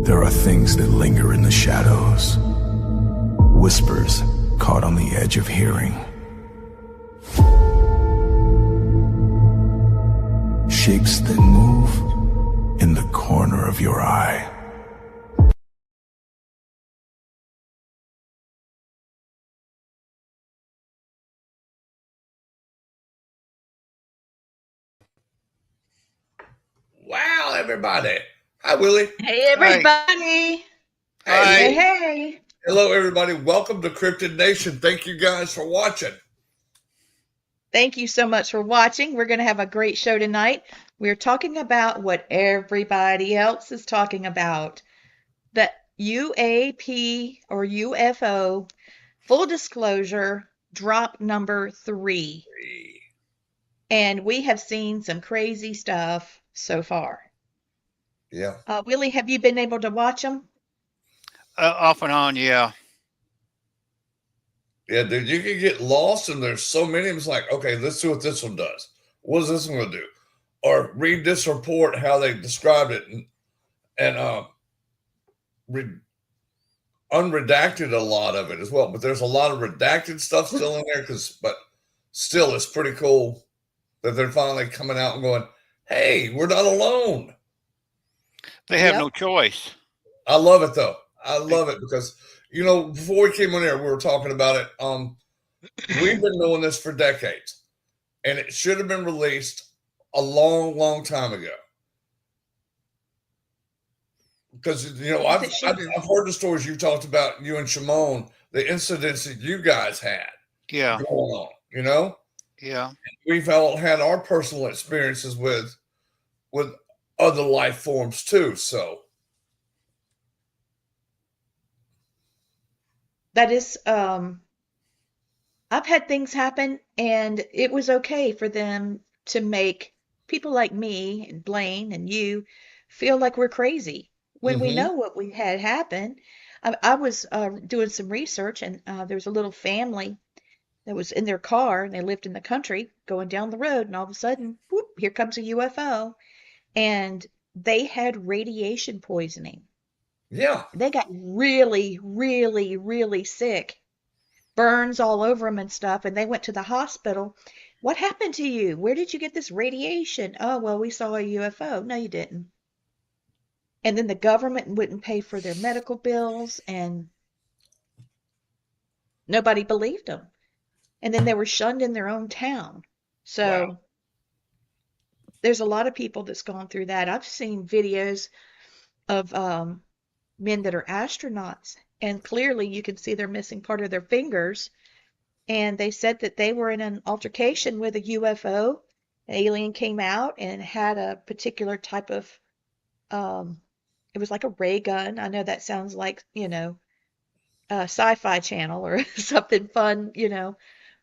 There are things that linger in the shadows, whispers caught on the edge of hearing, shapes that move in the corner of your eye. Wow, everybody. Hi, Willie. Hey, everybody. Hey, Hey, Lee. hey. Hello, everybody. Welcome to Cryptid Nation. Thank you guys for watching. Thank you so much for watching. We're going to have a great show tonight. We're talking about what everybody else is talking about, the UAP or UFO full disclosure drop number 3. And we have seen some crazy stuff so far. Yeah. Willie, have you been able to watch them? Off and on, yeah. Yeah, dude, you can get lost and there's so many. It's like, okay, let's see what this one does. What is this one going to do? Or read this report, how they described it, and unredacted a lot of it as well. But there's a lot of redacted stuff still in there, but still, it's pretty cool that they're finally coming out and going, hey, we're not alone. They have Yep. no choice. I love it, though. I love it because, you know, before we came on air, we were talking about it. We've been doing this for decades, and it should have been released a long, long time ago. Because, you know, I've heard the stories you talked about, you and Shimon, the incidents that you guys had Yeah. going on, you know? Yeah. We've all had our personal experiences with other life forms too, so. That is, I've had things happen, and it was okay for them to make people like me and Blaine and you feel like we're crazy when we know what we had happen. I was doing some research, and there was a little family that was in their car, and they lived in the country going down the road, and all of a sudden, whoop, here comes a UFO, and they had radiation poisoning. Yeah. They got really, really, really sick, burns all over them and stuff, and they went to the hospital. What happened to you? Where did you get this radiation? Oh, well, we saw a UFO. No, you didn't. And then the government wouldn't pay for their medical bills, and nobody believed them. And then they were shunned in their own town. So Wow. there's a lot of people that's gone through that. I've seen videos of men that are astronauts, and clearly you can see they're missing part of their fingers. And they said that they were in an altercation with a UFO. An alien came out and had a particular type of, it was like a ray gun. I know that sounds like, a sci-fi channel or something fun,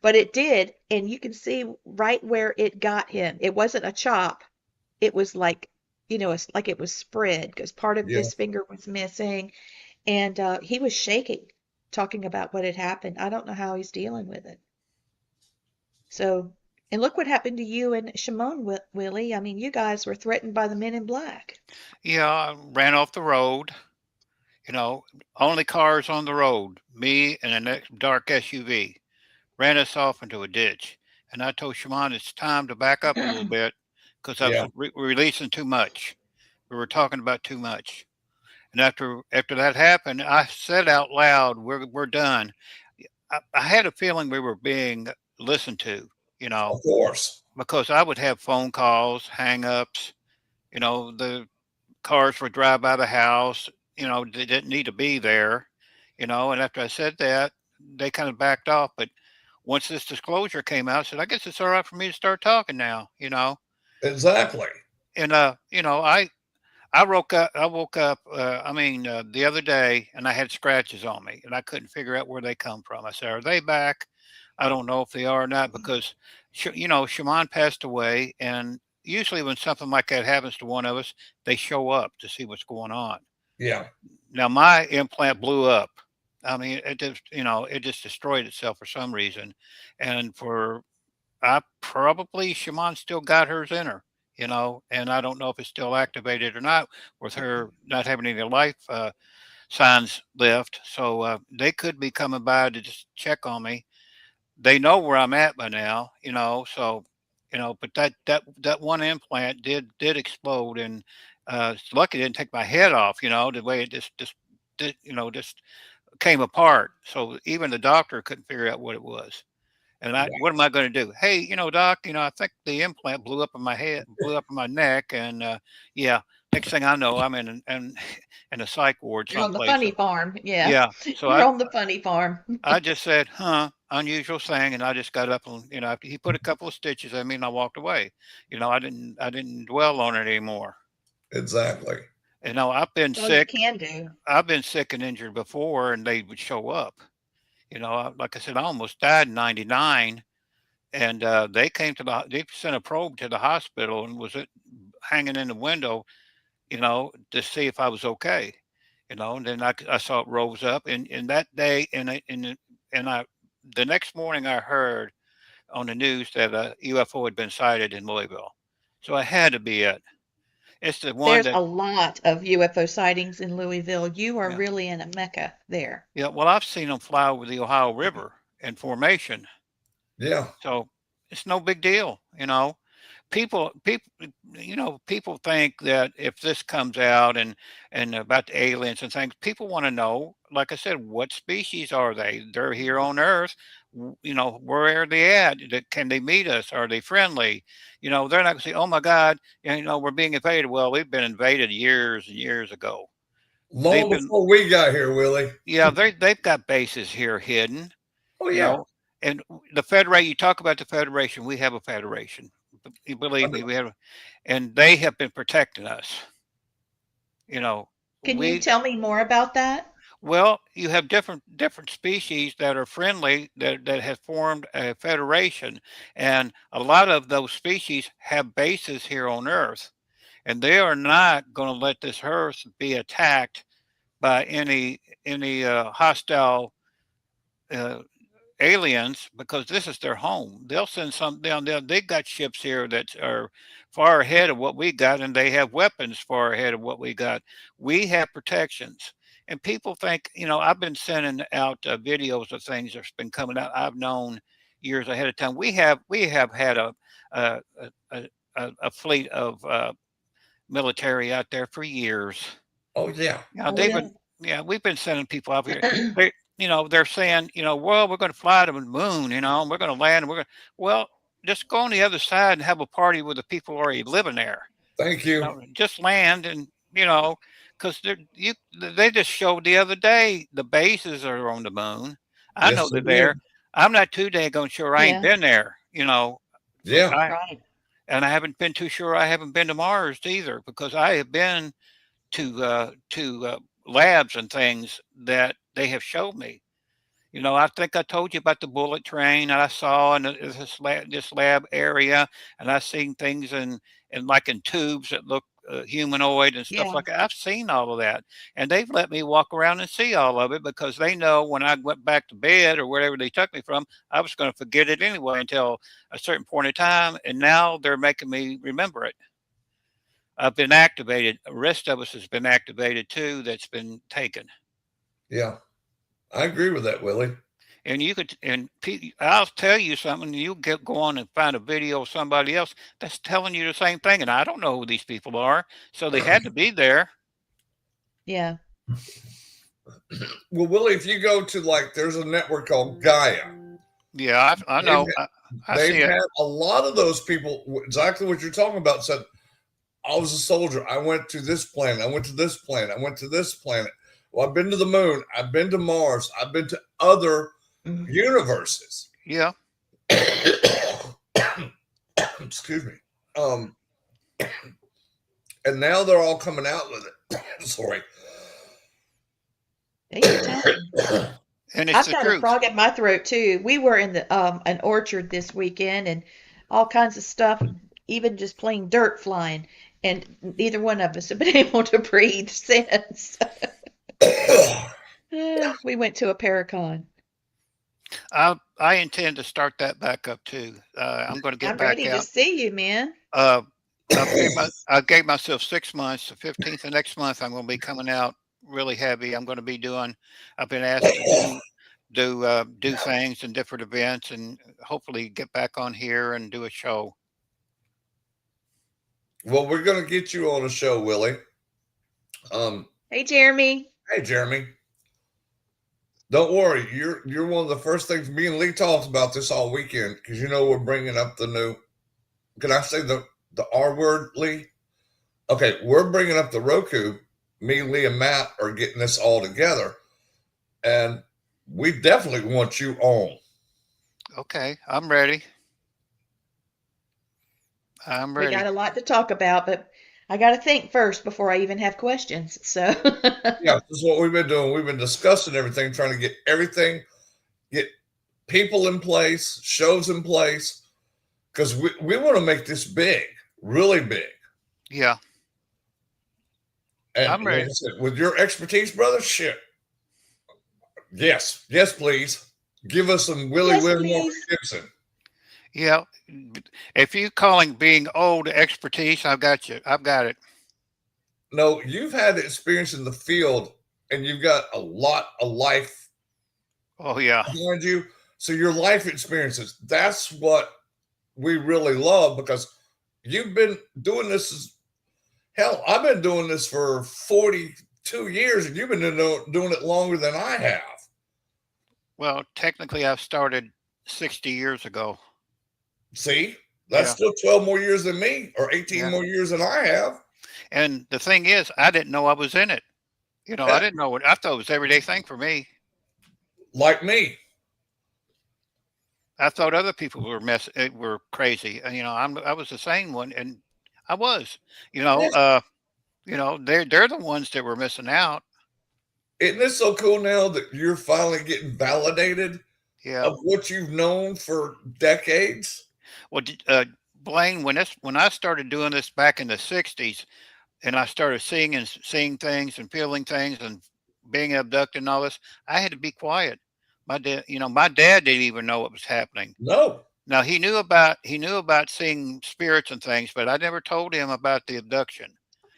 but it did. And you can see right where it got him. It wasn't a chop. It was like, it's like it was spread because part of Yeah. his finger was missing. And he was shaking, talking about what had happened. I don't know how he's dealing with it. So, and look what happened to you and Shimon, Willie. I mean, you guys were threatened by the men in black. Yeah. I ran off the road. You know, only cars on the road. Me and a next dark SUV ran us off into a ditch. And I told Shimon it's time to back up a little bit because I was Yeah. releasing too much. We were talking about too much. And after that happened, I said out loud, "We're done." I had a feeling we were being listened to. You know, Of course. because I would have phone calls, hang-ups, the cars would drive by the house, they didn't need to be there, and after I said that, they kind of backed off. But once this disclosure came out, I said, I guess it's all right for me to start talking now. Exactly. And I woke up the other day, and I had scratches on me and I couldn't figure out where they come from. I said, are they back? I don't know if they are or not because Shaman passed away, and usually when something like that happens to one of us, they show up to see what's going on. Yeah. Now my implant blew up. I mean, it just destroyed itself for some reason, and I probably Shaman still got hers in her. and I don't know if it's still activated or not with her not having any life signs left. So they could be coming by to just check on me. They know where I'm at by now, so but that one implant did explode, and it's lucky it didn't take my head off, the way it just did, just came apart. So even the doctor couldn't figure out what it was. And what am I going to do? Hey, doc, I think the implant blew up in my head, blew up in my neck, and yeah, next thing I know, I'm in a psych ward You're on the someplace. funny farm. Yeah. Yeah, so You're on the funny farm. I just said, huh, unusual thing, and I just got up and after he put a couple of stitches in me, and I walked away. I didn't dwell on it anymore. Exactly. And no, I've been That's all you sick. can do. I've been sick and injured before, and they would show up. Like I said, I almost died in '99, and they sent a probe to the hospital and was it hanging in the window, to see if I was okay. And then I saw it rose up, and that day, the next morning I heard on the news that a UFO had been sighted in Louisville. So it had to be it. It's the one There's that, a lot of UFO sightings in Louisville. You are yeah, really in a mecca there. yeah. Well, I've seen them fly over the Ohio River in formation, Yeah. so it's no big deal. People think that if this comes out and about the aliens and things, people want to know, like I said, what species are they? They're here on Earth. Where are they at? Can they meet us? Are they friendly? They're not going to say, oh my God, we're being invaded. Well, we've been invaded years and years ago. Long before we got here, Willie. Yeah, they've got bases here hidden. Oh you yeah. know, and the Federation, you talk about the Federation, we have a Federation. You believe me, we have, and they have been protecting us. You know, Can you we tell me more about that? well, you have different species that are friendly that have formed a federation, and a lot of those species have bases here on Earth, and they are not going to let this Earth be attacked by any hostile uh, aliens because this is their home. They'll send some down there. They got ships here that are far ahead of what we got, and they have weapons far ahead of what we got. We have protections. And people think, I've been sending out videos of things that's been coming out. I've known years ahead of time. We have had a a, a fleet of military out there for years. Oh yeah. Oh, They've yeah. been, yeah, we've been sending people out here. They're saying, well, we're going to fly to the moon, and we're going to land. And well, just go on the other side and have a party with the people already living there. Thank you. Just land and, because they just showed the other day the bases are on the moon. I Yes, know they they're there. did. I'm not too dang sure I ain't Yeah, been there, Yeah. I, right. and I haven't been too sure I haven't been to Mars either because I have been to labs and things that they have showed me. I think I told you about the bullet train that I saw in this lab area, and I seen things in like in tubes that look humanoid and stuff Yeah. like that. I've seen all of that, and they've let me walk around and see all of it because they know when I went back to bed or wherever they took me from, I was going to forget it anyway until a certain point in time, and now they're making me remember it. I've been activated. The rest of us has been activated too. That's been taken. Yeah. I agree with that, Willie. And I'll tell you something. You go on and find a video of somebody else that's telling you the same thing, and I don't know who these people are, so they had to be there. Yeah. Well, Willie, if you go to there's a network called Gaia. Yeah, I know. I see They've it. had a lot of those people, exactly what you're talking about, said, I was a soldier. I went to this planet. I went to this planet. I went to this planet. Well, I've been to the moon. I've been to Mars. I've been to other Mhm. universes. Yeah, Excuse me. And now they're all coming out with it. Sorry. Take your time. and it's I've the got a truth. frog in my throat too. We were in the an orchard this weekend and all kinds of stuff, even just plain dirt flying, and neither one of us have been able to breathe since. We went to a Paracon. I intend to start that back up too. I'm going to get I'm back ready to out. see you, man. Uh, I gave myself 6 months. The 15th of next month, I'm going to be coming out really heavy. I'm going to be doing. I've been asked to do things and different events, and hopefully get back on here and do a show. Well, we're going to get you on a show, Willie. Hey, Jeremy. Hey, Jeremy. Don't worry. You're one of the first things me and Lee talked about this all weekend because we're bringing up the new. Can I say the R word, Lee? Okay, we're bringing up the Roku. Me, Lee, and Matt are getting this all together, and we definitely want you on. Okay, I'm ready. I'm We ready. got a lot to talk about, but I got to think first before I even have questions. So, Yeah, this is what we've been doing. We've been discussing everything, trying to get everything, get people in place, shows in place, because we want to make this big, really big. Yeah, And I'm like ready. I said, with your expertise, brother, shit. Yes, please. Give us some Willie yes, Whitmore please. Gibson. Yeah, if you calling being old expertise, I've got you. I've got it. No, you've had experience in the field, and you've got a lot of life Oh yeah, behind you. So your life experiences, that's what we really love because you've been doing this. Hell, I've been doing this for 42 years, and you've been doing it longer than I have. well, technically, I've started 60 years ago. See, that's Yeah, still 12 more years than me, or 18 yeah. more years than I have. And the thing is, I didn't know I was in it. I didn't know what I thought it was everyday thing for me. Like me. I thought other people were crazy. And, I was the same one, and I was. You know, Yes. uh, they're the ones that were missing out. Isn't this so cool now that you're finally getting validated Yeah. of what you've known for decades? Well, Blaine, when I started doing this back in the '60s, and I started seeing things and feeling things and being abducted and all this, I had to be quiet. My dad didn't even know what was happening. No. Now he knew about seeing spirits and things, but I never told him about the abduction.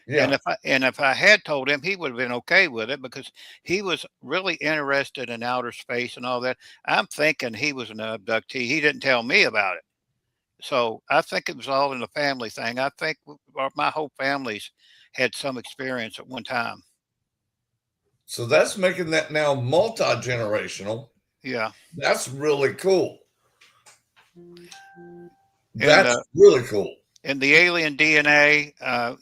And Yeah. if I had told him, he would have been okay with it because he was really interested in outer space and all that. I'm thinking he was an abductee. He didn't tell me about it. So I think it was all in the family thing. I think my whole family's had some experience at one time. So that's making that now multi-generational. Yeah. That's really cool. And That's really cool. and the alien DNA,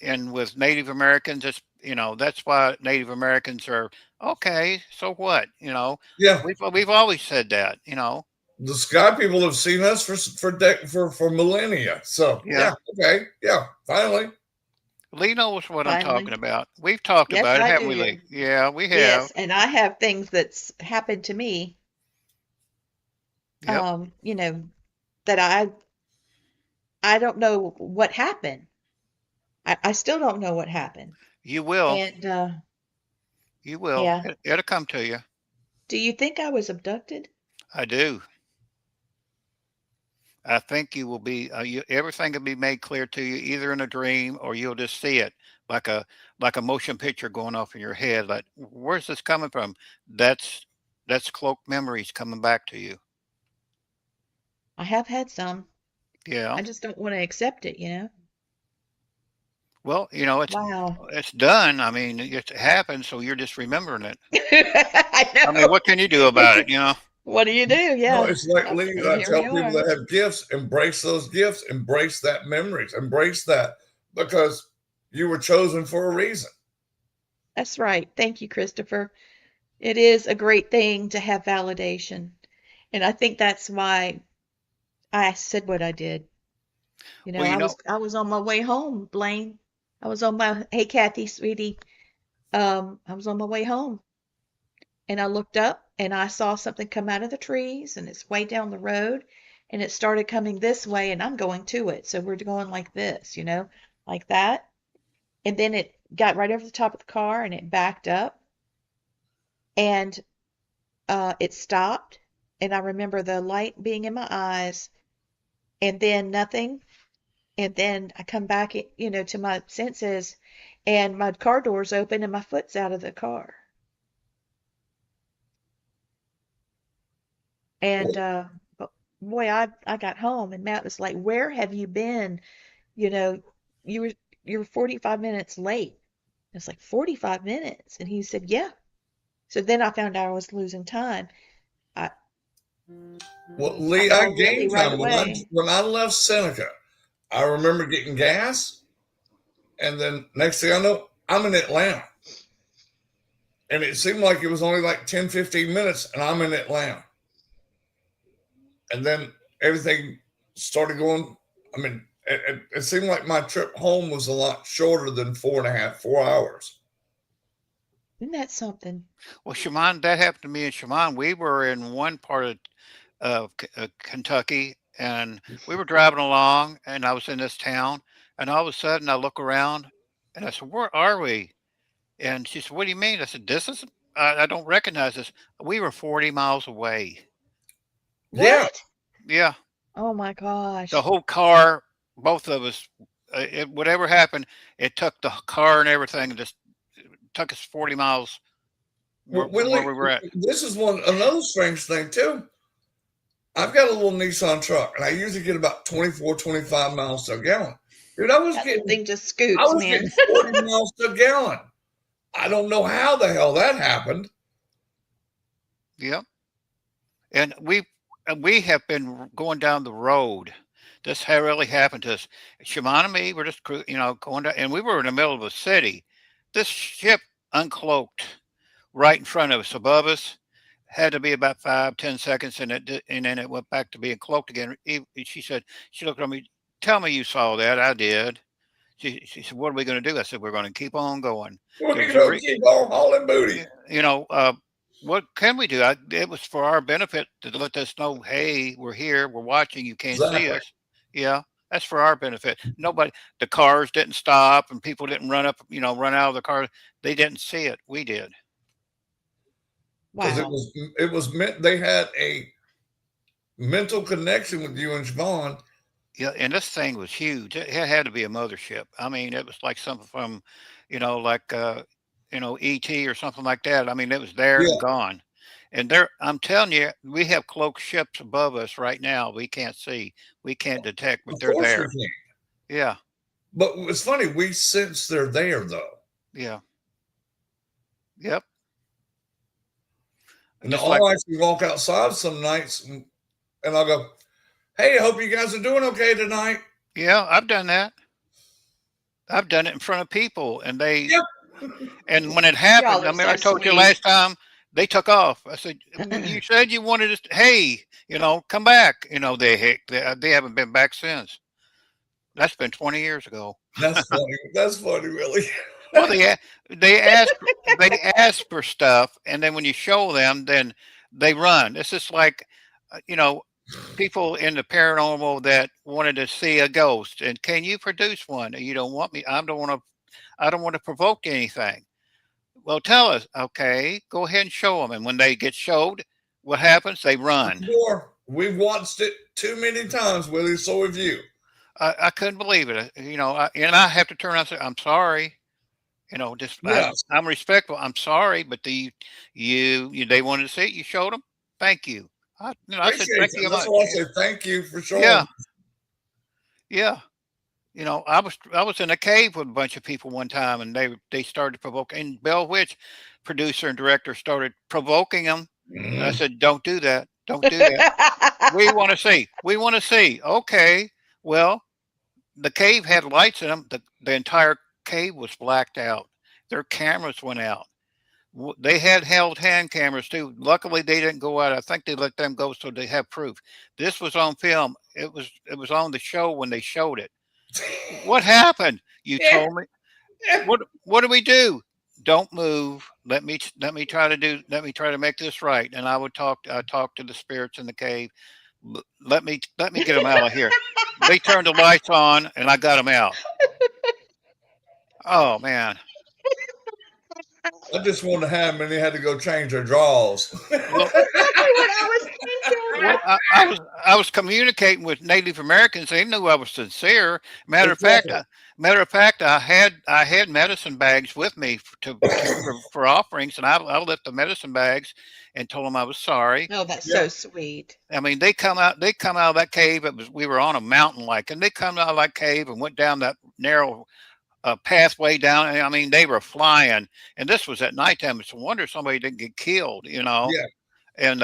and with Native Americans, that's why Native Americans are okay. So what? Yeah. We've always said that. The sky people have seen us for millennia. So Yeah. okay. Yeah. Finally. Lee knows what I'm Finally. talking about. We've talked Yes, about it, I haven't we, do. Lee? Yeah, we have. Yes, and I have things that's happened to me, Yep. that I don't know what happened. I still don't know what happened. You will. And You will. yeah, It'll come to you. do you think I was abducted? I do. I think you will be. Everything will be made clear to you either in a dream or you'll just see it like a motion picture going off in your head. Like, where's this coming from? That's cloaked memories coming back to you. I have had some. Yeah. I just don't want to accept it. Well, Wow. it's done. I mean, it happened, so you're just remembering it. I I mean, know. what can you do about it? What do you do? No, Yeah. it's like Yep. Lee. And I here tell we people are. that have gifts, embrace those gifts, embrace that memories, embrace that because you were chosen for a reason. That's right. Thank you, Christopher. It is a great thing to have validation. And I think that's why I said what I did. Well, I was on my way home, Blaine. Hey Kathy, sweetie. I was on my way home and I looked up and I saw something come out of the trees and it's way down the road and it started coming this way and I'm going to it. So we're going like this, like that. And then it got right over the top of the car and it backed up and it stopped. And I remember the light being in my eyes and then nothing. And then I come back, to my senses, and my car door's open and my foot's out of the car. And but boy, I got home and Matt was like, "Where have you been? You know, you were you're 45 minutes late." It's like 45 minutes, and he said, "Yeah." So then I found out I was losing time. I Well, I Lee, I called Willie gained right time away. when I left Seneca. I remember getting gas, and then next thing I know, I'm in Atlanta. And it seemed like it was only like 10, 15 minutes, and I'm in Atlanta. And then everything started going. I mean, it seemed like my trip home was a lot shorter than 4 hours. Isn't that something? Well, Shaman, that happened to me and Shaman. We were in one part of Kentucky, and we were driving along, and I was in this town, and all of a sudden I look around, and I said, "Where are we?" And she said, "What do you mean?" I said, "This is I don't recognize this." We were 40 miles away. Yeah. What? Yeah, Oh my the gosh. whole car, both of us, whatever happened, it took the car and everything, and just took us 40 miles Well, from where Willie, we were at. this is another strange thing, too. I've got a little Nissan truck, and I usually get about 24, 25 miles to a gallon. Dude, That thing just I scoots, was man. getting 40 miles to a gallon. I don't know how the hell that happened. Yep. And we have been going down the road. This had really happened to us. Shimon and me were just going down, and we were in the middle of a city. This ship uncloaked right in front of us, above us. Had to be about 5, 10 seconds, and then it went back to being cloaked again. She said, she looked at me, "Tell me you saw that." I did. She said, "What are we going to do?" I said, "We're going to keep on going." There We're was a going to keep on hauling booty. you know, what can we do? It was for our benefit to let us know, hey, we're here, we're watching, you can't see Exactly. us. Yeah, that's for our benefit. Nobody, the cars didn't stop and people didn't run up, run out of the car. They didn't see it. We did. Because Wow. it was meant they had a mental connection with you and Siobhan. Yeah, and this thing was huge. It had to be a mothership. I mean, it was like something from, like ET or something like that. I mean, it was there Yeah, and gone. And there, I'm telling you, we have cloaked ships above us right now. We can't see, we can't detect, but of they're course we there. can. Yeah, But it's funny, we sense they're there though. yeah, yep. And Just like, I'll actually walk outside some nights and I'll go, "Hey, I hope you guys are doing okay tonight." yeah, I've done that. I've done it in front of people, and Yep. and when it Y'all happened, I are mean, I so told you sweet. last time they took off. I said, "You said you wanted us. Hey, come back." They haven't been back since. That's been 20 years ago. That's funny. That's funny, really. Well, they ask they ask for stuff, and then when you show them, then they run. It's just like, people in the paranormal that wanted to see a ghost, and can you produce one? You don't want me. I don't want to provoke anything. Well, tell us. Okay, go ahead and show them. And when they get showed, what happens? They run. More. We've watched it too many times, Willie. So have you. I couldn't believe it. And I have to turn around and say, "I'm sorry." Yes. I'm respectful. "I'm sorry, but they wanted to see it. You showed them. Thank you." I said, Appreciate "Thank that. you That's much." why I say thank you for Yeah, showing. yeah. I was in a cave with a bunch of people one time, and they started provoking. And Bell Witch, producer and director, started provoking them. And I Mhm. said, "Don't do that. Don't do that. We want to see. We want to see." Okay. Well, the cave had lights in them. The entire cave was blacked out. Their cameras went out. They had held hand cameras too. Luckily, they didn't go out. I think they let them go so they have proof. This was on film. It was on the show when they showed it. What happened? You Yeah. told me. What do we do? Don't move. Let me try to make this right. And I talked to the spirits in the cave. Let me get them out of here. They turned the lights on and I got them out. Oh man. I just wanted to have them and they had to go change their drawers. That's Well, exactly what I was thinking. I was communicating with Native Americans. They knew I was sincere. Exactly. Matter of fact, I had medicine bags with me for offerings, and I left the medicine bags and told them I was sorry. Oh, that's Yeah. so sweet. I mean, they come out of that cave. We were on a mountain and they come out of that cave and went down that narrow pathway down. And I mean, they were flying, and this was at nighttime. It's a wonder somebody didn't get killed, Yeah. And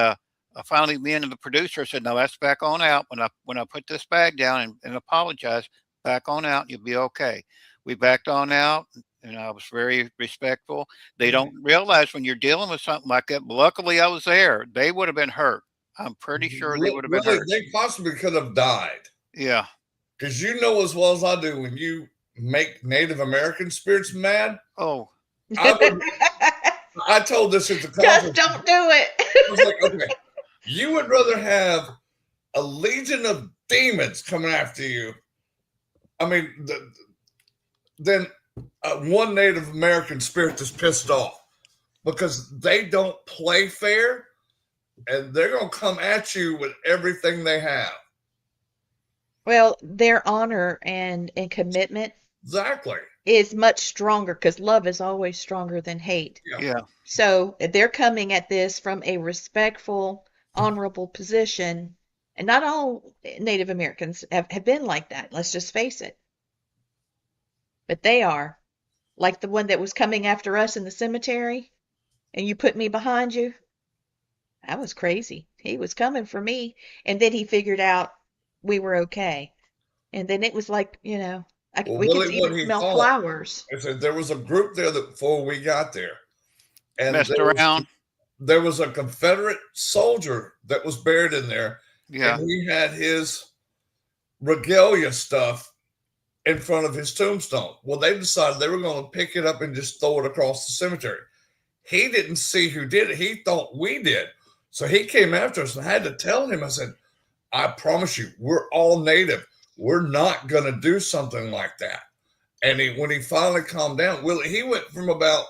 finally, me and the producer said, "No, that's back on out." When I put this bag down and apologized, back on out, you'll be okay. We backed on out, and I was very respectful. They don't realize when you're dealing with something like that. Luckily, I was there. They would have been hurt. I'm pretty sure they would have been Really, hurt. they possibly could have died. Yeah. Because you know as well as I do, when you make Native American spirits mad, Oh, I told this at the Just conference. don't do it. I was like, okay, you would rather have a legion of demons coming after you. I mean, than one Native American spirit that's pissed off, because they don't play fair, and they're going to come at you with everything they have. Well, their honor and commitment Exactly. is much stronger because love is always stronger than hate. yeah. So they're coming at this from a respectful, honorable position. And not all Native Americans have been like that. Let's just face it. But they are. Like the one that was coming after us in the cemetery, and you put me behind you. That was crazy. He was coming for me. And then he figured out we were okay. And then it was like, we could even smell flowers. I said there was a group there that before we got there. And Messed around. There was a Confederate soldier that was buried in there. Yeah. And he had his regalia stuff in front of his tombstone. Well, they decided they were going to pick it up and just throw it across the cemetery. He didn't see who did it. He thought we did. So he came after us, and I had to tell him, I said, I promise you, we're all Native. We're not going to do something like that. And when he finally calmed down, he went from about,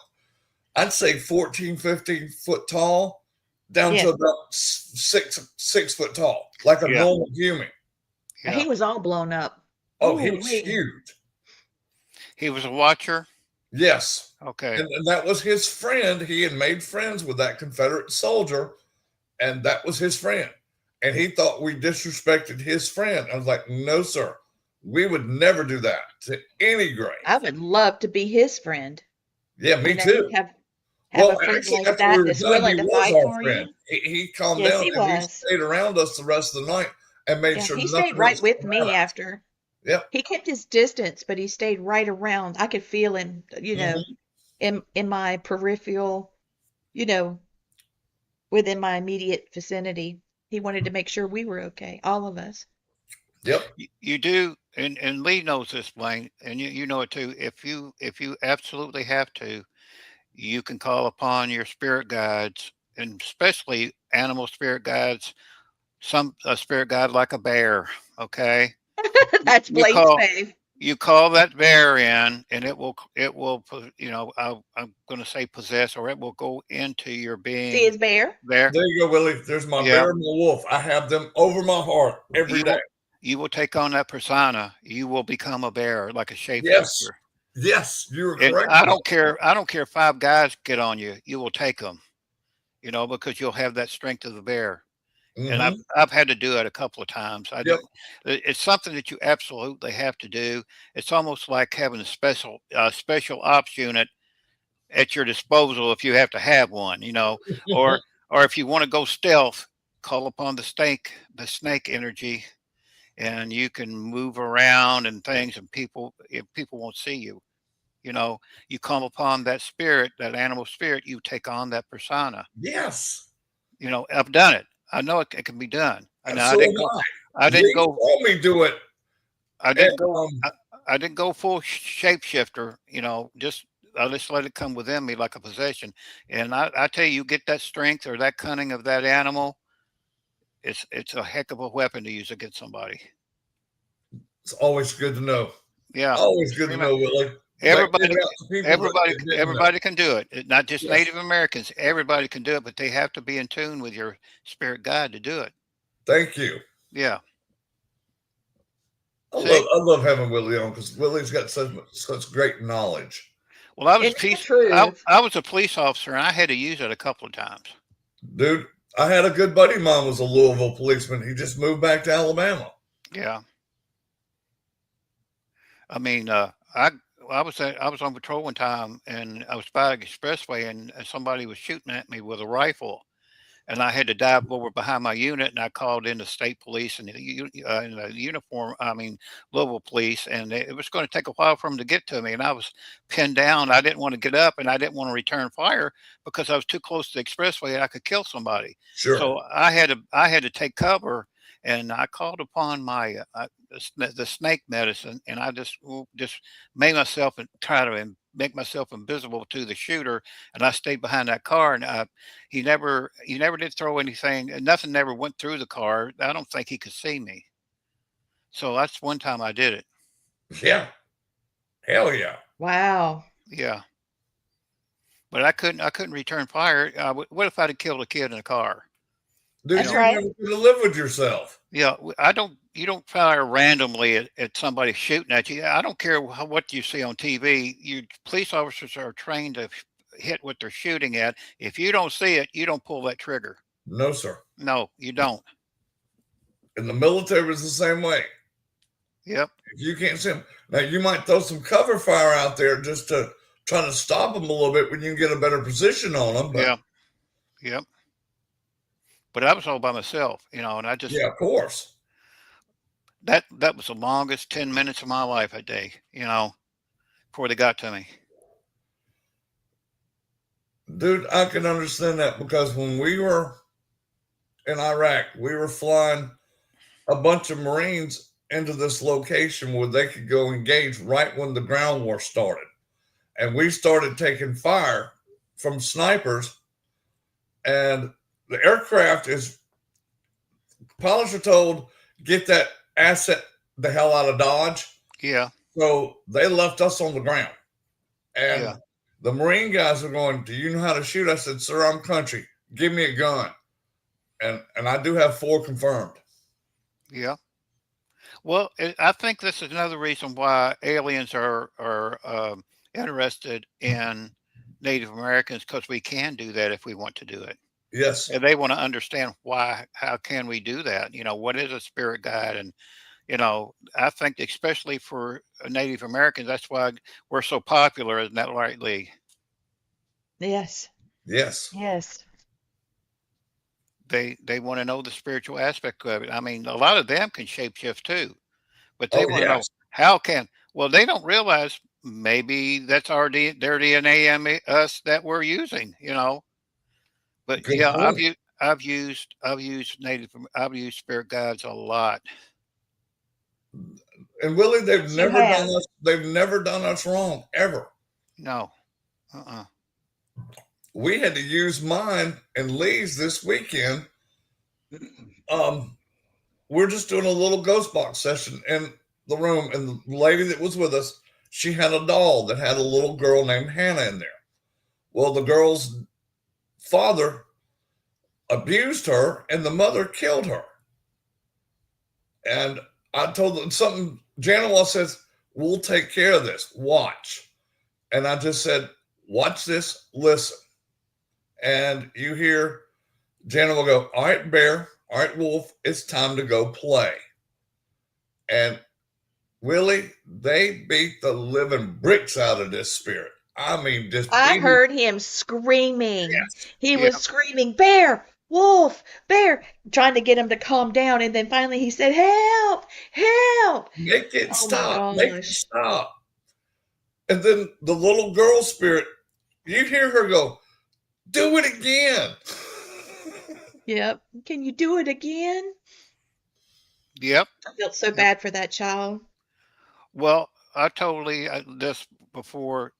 I'd say 14, 15 foot tall down to about 6 foot tall, like a normal human. Yeah. He was all blown up. Oh, he was huge. He was a watcher? Yes. Okay. And that was his friend. He had made friends with that Confederate soldier, and that was his friend. And he thought we disrespected his friend. I was like, no, sir. We would never do that to any grave. I would love to be his friend. Yeah, me too. Have a friend like that that's willing to fight for you. He calmed down and he stayed around us the rest of the night and made sure he stayed right with me after. Yeah. He kept his distance, but he stayed right around. I could feel him, in my peripheral, within my immediate vicinity. He wanted to make sure we were okay, all of us. Yep. You do, and Lee knows this, Blaine, and you know it too. If you absolutely have to, you can call upon your spirit guides, and especially animal spirit guides. A spirit guide like a bear, okay? That's Blaine's fave. You call that bear in, and it will, I'm going to say possess, or it will go into your being. See his bear? There you go, Willie. There's my bear and my wolf. I have them over my heart every day. You will take on that persona. You will become a bear, like a shapeshifter. Yes, you're correct. I don't care if 5 guys get on you. You will take them, because you'll have that strength of the bear. Mm-hmm. And I've had to do it a couple of times. It's something that you absolutely have to do. It's almost like having a special ops unit at your disposal if you have to have one, or if you want to go stealth, call upon the snake energy, and you can move around and things, and people won't see you. You come upon that spirit, that animal spirit, you take on that persona. Yes. I've done it. I know it can be done. I didn't go. Told me do it. I didn't go full shapeshifter. I just let it come within me like a possession. And I tell you get that strength or that cunning of that animal. It's a heck of a weapon to use against somebody. It's always good to know. Yeah, always good to know, Willie. Everybody can do it. Not just Native Americans. Everybody can do it, but they have to be in tune with your spirit guide to do it. Thank you. Yeah. I See? love having Willie on because Willie's got such great knowledge. Well, I was And a it's the police. truth. I was a police officer, and I had to use it a couple of times. Dude, I had a good buddy of mine was a Louisville policeman. He just moved back to Alabama. Yeah. I mean, I was on patrol one time, and I was by the expressway, and somebody was shooting at me with a rifle, and I had to dive over behind my unit, and I called in the state police and in the uniform. I mean, Louisville police, and it was going to take a while for them to get to me, and I was pinned down. I didn't want to get up, and I didn't want to return fire because I was too close to the expressway, and I could kill somebody. Sure. So I had to take cover, and I called upon my the snake medicine, and I just made myself and try to make myself invisible to the shooter, and I stayed behind that car, and he never did throw anything, and nothing never went through the car. I don't think he could see me. So that's one time I did it. Yeah. Hell yeah. Wow. Yeah. But I couldn't return fire. What if I'd have killed a kid in a car? Dude, That's you right. never could have lived with yourself. Yeah, you don't fire randomly at somebody shooting at you. I don't care what you see on TV. You police officers are trained to hit what they're shooting at. If you don't see it, you don't pull that trigger. No, sir. No, you don't. And the military was the same way. Yep. If you can't see them, now you might throw some cover fire out there just to try to stop them a little bit when you can get a better position on them. But Yeah. Yep. But I was all by myself, and I just yeah, of course. that was the longest 10 minutes of my life a day, before they got to me. Dude, I can understand that because when we were in Iraq, we were flying a bunch of Marines into this location where they could go engage right when the ground war started. And we started taking fire from snipers, and the aircraft pilots are told, get that asset the hell out of Dodge. Yeah. So they left us on the ground. And Yeah. the Marine guys are going, do you know how to shoot? I said, sir, I'm country. Give me a gun. And I do have 4 confirmed. Yeah. Well, I think this is another reason why aliens are interested in Native Americans, because we can do that if we want to do it. Yes. And they want to understand how can we do that? What is a spirit guide? And, I think especially for Native Americans, that's why we're so popular. Isn't that right, Lee? Yes. Yes. Yes. They want to know the spiritual aspect of it. I mean, a lot of them can shapeshift too, but they want to know how can. Well, they don't realize maybe that's their DNA and us that we're using, But Good yeah, point. I've used spirit guides a lot. And Willie, they've You never have. done us wrong ever. No. We had to use mine and Lee's this weekend. We're just doing a little ghost box session in the room, and the lady that was with us, she had a doll that had a little girl named Hannah in there. Well, the girl's father abused her, and the mother killed her. And I told them something. Janawal says, we'll take care of this. Watch. And I just said, watch this, listen. And you hear Janawal go, all right, Bear, all right, Wolf, it's time to go play. And Willie, they beat the living bricks out of this spirit. I mean, I heard him screaming. Yes. He was screaming, Bear, Wolf, Bear, trying to get him to calm down. And then finally he said, help, help. Make it Oh my stop. Make it gosh. stop. And then the little girl spirit, you hear her go, do it again. Yep. Can you do it again? Yep. I felt so bad for that child. Well, I totally this before,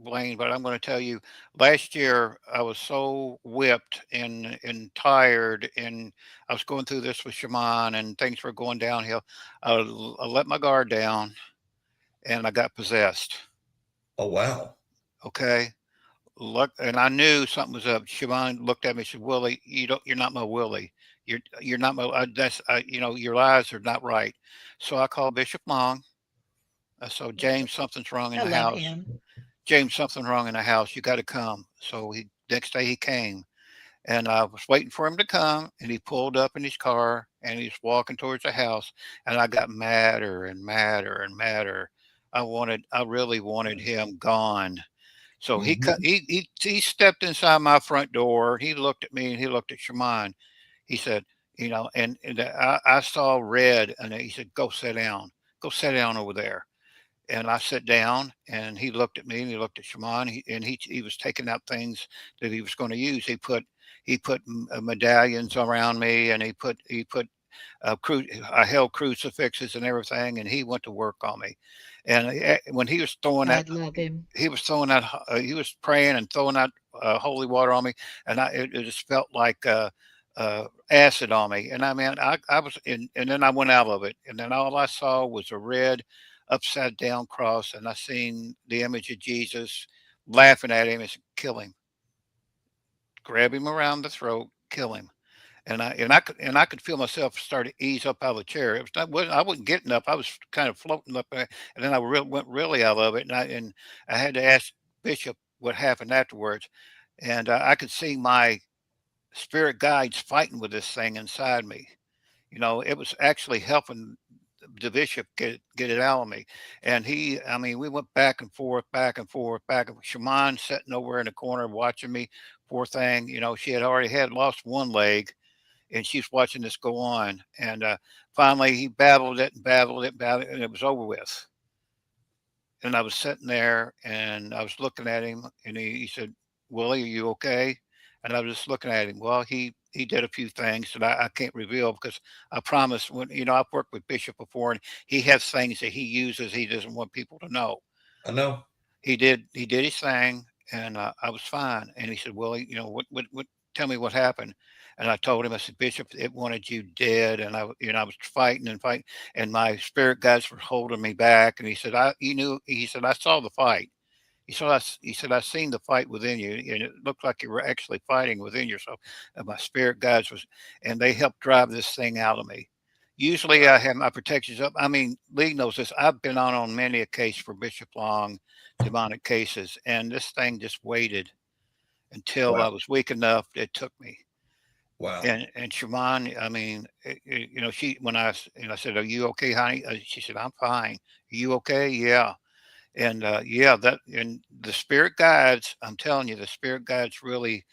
Blaine, but I'm going to tell you, last year I was so whipped and tired, and I was going through this with Shaman, and things were going downhill. I let my guard down, and I got possessed. Oh, wow. Okay. And I knew something was up. Shaman looked at me and said, Willie, you're not my Willie. you're not, that's, your lies are not right. So I called Bishop Long. So James, something's wrong in I the love house. him. James, something wrong in the house. You got to come. So next day he came, and I was waiting for him to come, and he pulled up in his car, and he's walking towards the house, and I got madder and madder and madder. I really wanted him gone. So Mhm. he stepped inside my front door. He looked at me and he looked at Shaman. He said, and I saw red, and he said, go sit down over there. And I sat down, and he looked at me, and he looked at Shaman, and he was taking out things that he was going to use. He put medallions around me, and he put I held crucifixes and everything, and he went to work on me. And when he was throwing I that, love him. he was praying and throwing out holy water on me, and it just felt like acid on me. And I mean, I was in, and then I went out of it, and then all I saw was a red upside down cross, and I seen the image of Jesus laughing at him and said, "Kill him, grab him around the throat, kill him." And I could feel myself start to ease up out of the chair. It was not, wasn't, I wasn't getting up. I was kind of floating up there, and then went really out of it. And I had to ask Bishop what happened afterwards, and I could see my spirit guides fighting with this thing inside me. It was actually helping the bishop get it out of me. And I mean, we went back and forth, back and forth, back and forth. Shaman sitting over in the corner watching me. Poor thing, she had already had lost one leg, and she's watching this go on. And finally, he battled it and battled it, and it was over with. And I was sitting there, and I was looking at him, and he said, "Willie, are you okay?" And I was just looking at him. Well, he did a few things that I can't reveal, because I promised, I've worked with Bishop before, and he has things that he uses he doesn't want people to know. I know. He did his thing, and I was fine. And he said, "Willie, what tell me what happened." And I told him, I said, "Bishop, it wanted you dead." And I was fighting and fighting, and my spirit guides were holding me back. And he said, he said, "I saw the fight." He said, "I seen the fight within you, and it looked like you were actually fighting within yourself." And my spirit guides and they helped drive this thing out of me. Usually I have my protections up. I mean, Lee knows this. I've been on many a case for Bishop Long, demonic cases, and this thing just waited until I Wow. was weak enough. It took me. Wow. And Shaman, I mean, when I said, "Are you okay, honey?" She said, "I'm fine. Are you okay?" "Yeah." And yeah, and the spirit guides, I'm telling you, the spirit guides really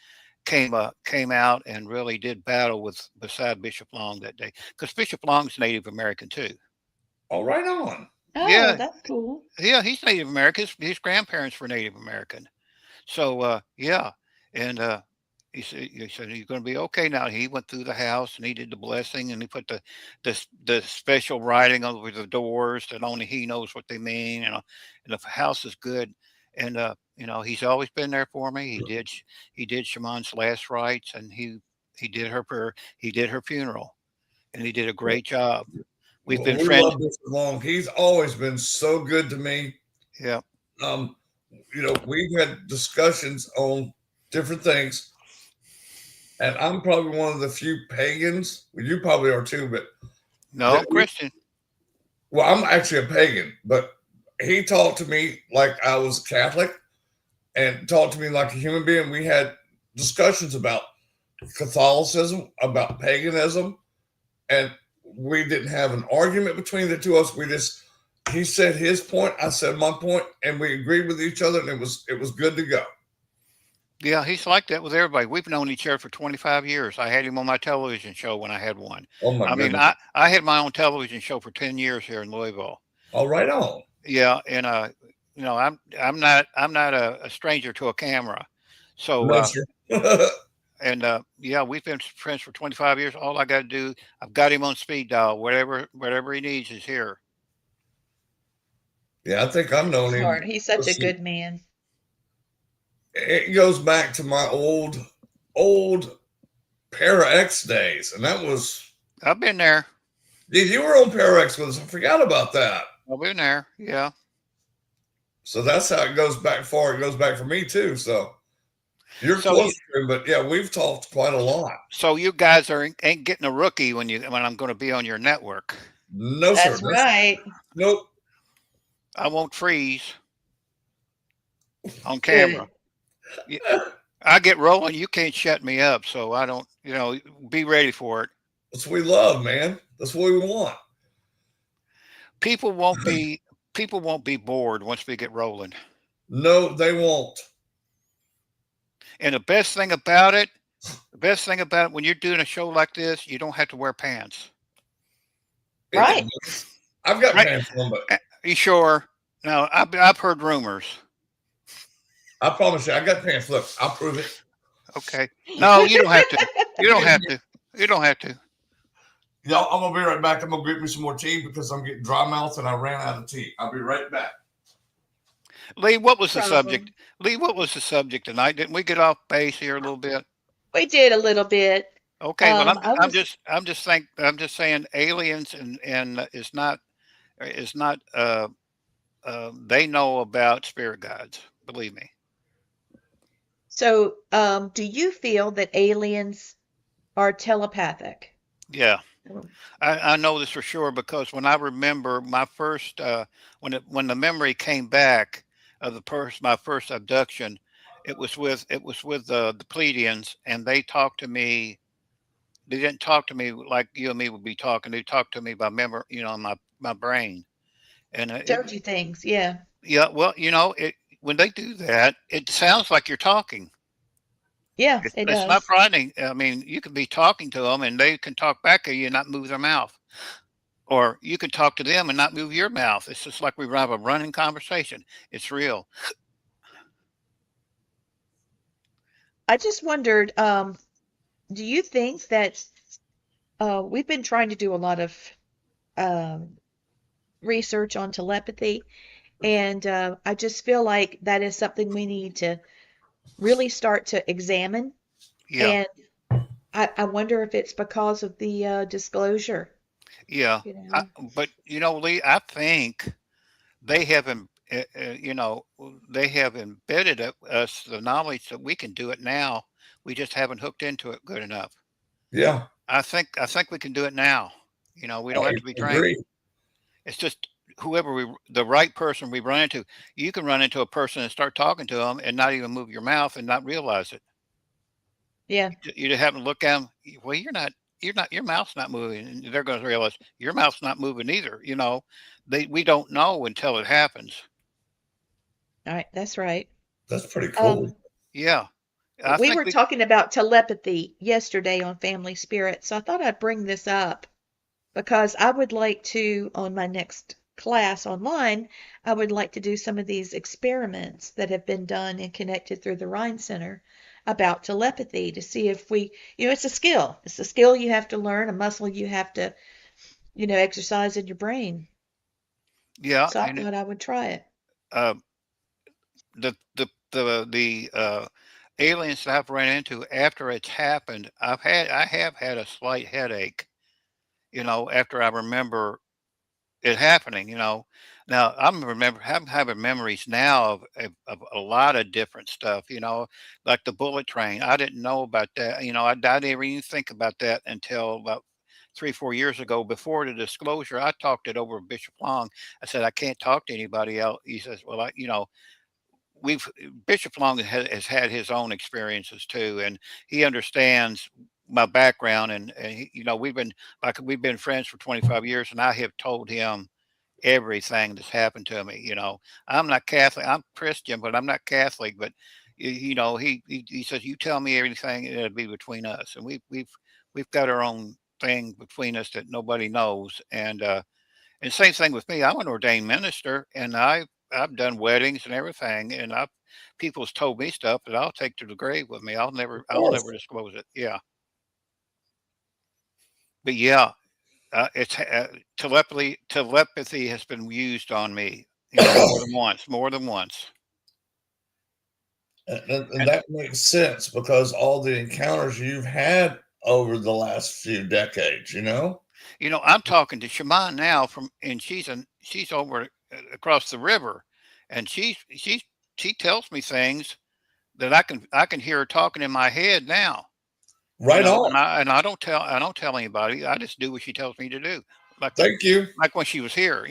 came out and really did battle beside Bishop Long that day, because Bishop Long's Native American too. All right on. Oh, Yeah, that's cool. yeah, he's Native American. His grandparents were Native American. So yeah, and he said, "You're going to be okay now." He went through the house, and he did the blessing, and he put the special writing over the doors that only he knows what they mean. And the house is good. And he's always been there for me. He did Shaman's last rites, and he did her funeral, and he did a great job. We've Well, been we friends. love Mr. Long. He's always been so good to me. Yeah. Um, we've had discussions on different things, and I'm probably one of the few pagans. Well, you probably are too, but No, Christian. well, I'm actually a pagan, but he talked to me like I was Catholic and talked to me like a human being. We had discussions about Catholicism, about paganism, and we didn't have an argument between the two of us. He said his point, I said my point, and we agreed with each other, and it was good to go. Yeah, he's like that with everybody. We've known each other for 25 years. I had him on my television show when I had one. Oh my I mean, goodness! I had my own television show for 10 years here in Louisville. All right on. Yeah, and I'm not a stranger to a camera. So No, sir. yeah, we've been friends for 25 years. All I got to do, I've got him on speed dial. Whatever he needs is here. Yeah, I think I've known him. Lord, he's such a good man. It goes back to my old Para-X days, and that was. I've been there. Dude, you were on Para-X with us. I forgot about that. I've been there. Yeah. So that's how it goes back far. It goes back for me too. So You're So you close to him, but yeah, we've talked quite a lot. so you guys ain't getting a rookie when I'm going to be on your network. No, sir. That's right. Nope. I won't freeze on camera. Good. Y- I get rolling, you can't shut me up, so I don't. Be ready for it. That's what we love, man. That's what we want. People won't be people won't be bored once we get rolling. No, they won't. And the best thing about it, when you're doing a show like this, you don't have to wear pants. Right. I've got Right? pants on, but Are you sure? No, I've heard rumors. I promise you, I got pants. Look, I'll prove it. Okay. No, you don't have to. You don't have to. You don't have to. Y'all, I'm gonna be right back. I'm gonna get me some more tea because I'm getting dry mouth and I ran out of tea. I'll be right back. Lee, what was the Problem. subject? Lee, what was the subject tonight? Didn't we get off base here a little bit? We did a little bit. Okay, well, I was I'm just saying aliens and is not they know about spirit guides. Believe me. so do you feel that aliens are telepathic? Yeah, Mm. I know this for sure because when I remember my first when the memory came back of my first abduction, it was with the Pleiadians, and they talked to me. They didn't talk to me like you and me would be talking. They talked to me by memory, my brain. And Showed you things, yeah. yeah, well, when they do that, it sounds like you're talking. Yeah, It's, it it's not does. frightening. I mean, you can be talking to them and they can talk back at you and not move their mouth. Or you can talk to them and not move your mouth. It's just like we have a running conversation. It's real. I just wondered, do you think that we've been trying to do a lot of um, research on telepathy, and I just feel like that is something we need to really start to examine. Yeah, And I wonder if it's because of the disclosure, yeah. you I, know. but Lee, I think they have, they have embedded us the knowledge that we can do it now. We just haven't hooked into it good enough. Yeah, I think we can do it now. We don't I have to be trained. agree. It's just the right person we run into. You can run into a person and start talking to them and not even move your mouth and not realize it. Yeah, You just happen to look at them. Well, your mouth's not moving, and they're going to realize your mouth's not moving either. We don't know until it happens. all right, that's right. That's pretty cool. Um, Yeah, I we think were talking about telepathy yesterday on Family Spirit, so I thought I'd bring this up because I would like to, on my next class online, I would like to do some of these experiments that have been done and connected through the Rhine Center about telepathy to see if it's a skill. It's a skill you have to learn, a muscle you have to, exercise in your brain. yeah, So I and thought I would try it. uh, the aliens that I've ran into after it's happened, I have had a slight headache. After I remember it happening. Now I'm having memories now of a lot of different stuff. Like the bullet train. I didn't know about that. I didn't even think about that until about 3 4 years ago. Before the disclosure, I talked it over with Bishop Long. I said I can't talk to anybody else. He says, well, we've Bishop Long has had his own experiences too, and he understands my background, and we've been friends for 25 years, and I have told him everything that's happened to me. I'm not Catholic. I'm Christian, but I'm not Catholic. But he says, you tell me everything, and it'll be between us, and we've got our own thing between us that nobody knows. And same thing with me. I'm an ordained minister, and I've done weddings and everything, and people's told me stuff that I'll take to the grave with me. Of I'll course. never disclose it. Yeah, but yeah, it's telepathy has been used on me, more than once. And that makes sense because all the encounters you've had over the last few decades, I'm talking to Shaman now and she's over across the river, and she tells me things that I can hear her talking in my head now. Right on. And I don't tell anybody. I just do what she tells me to do. Like Thank you. like when she was here,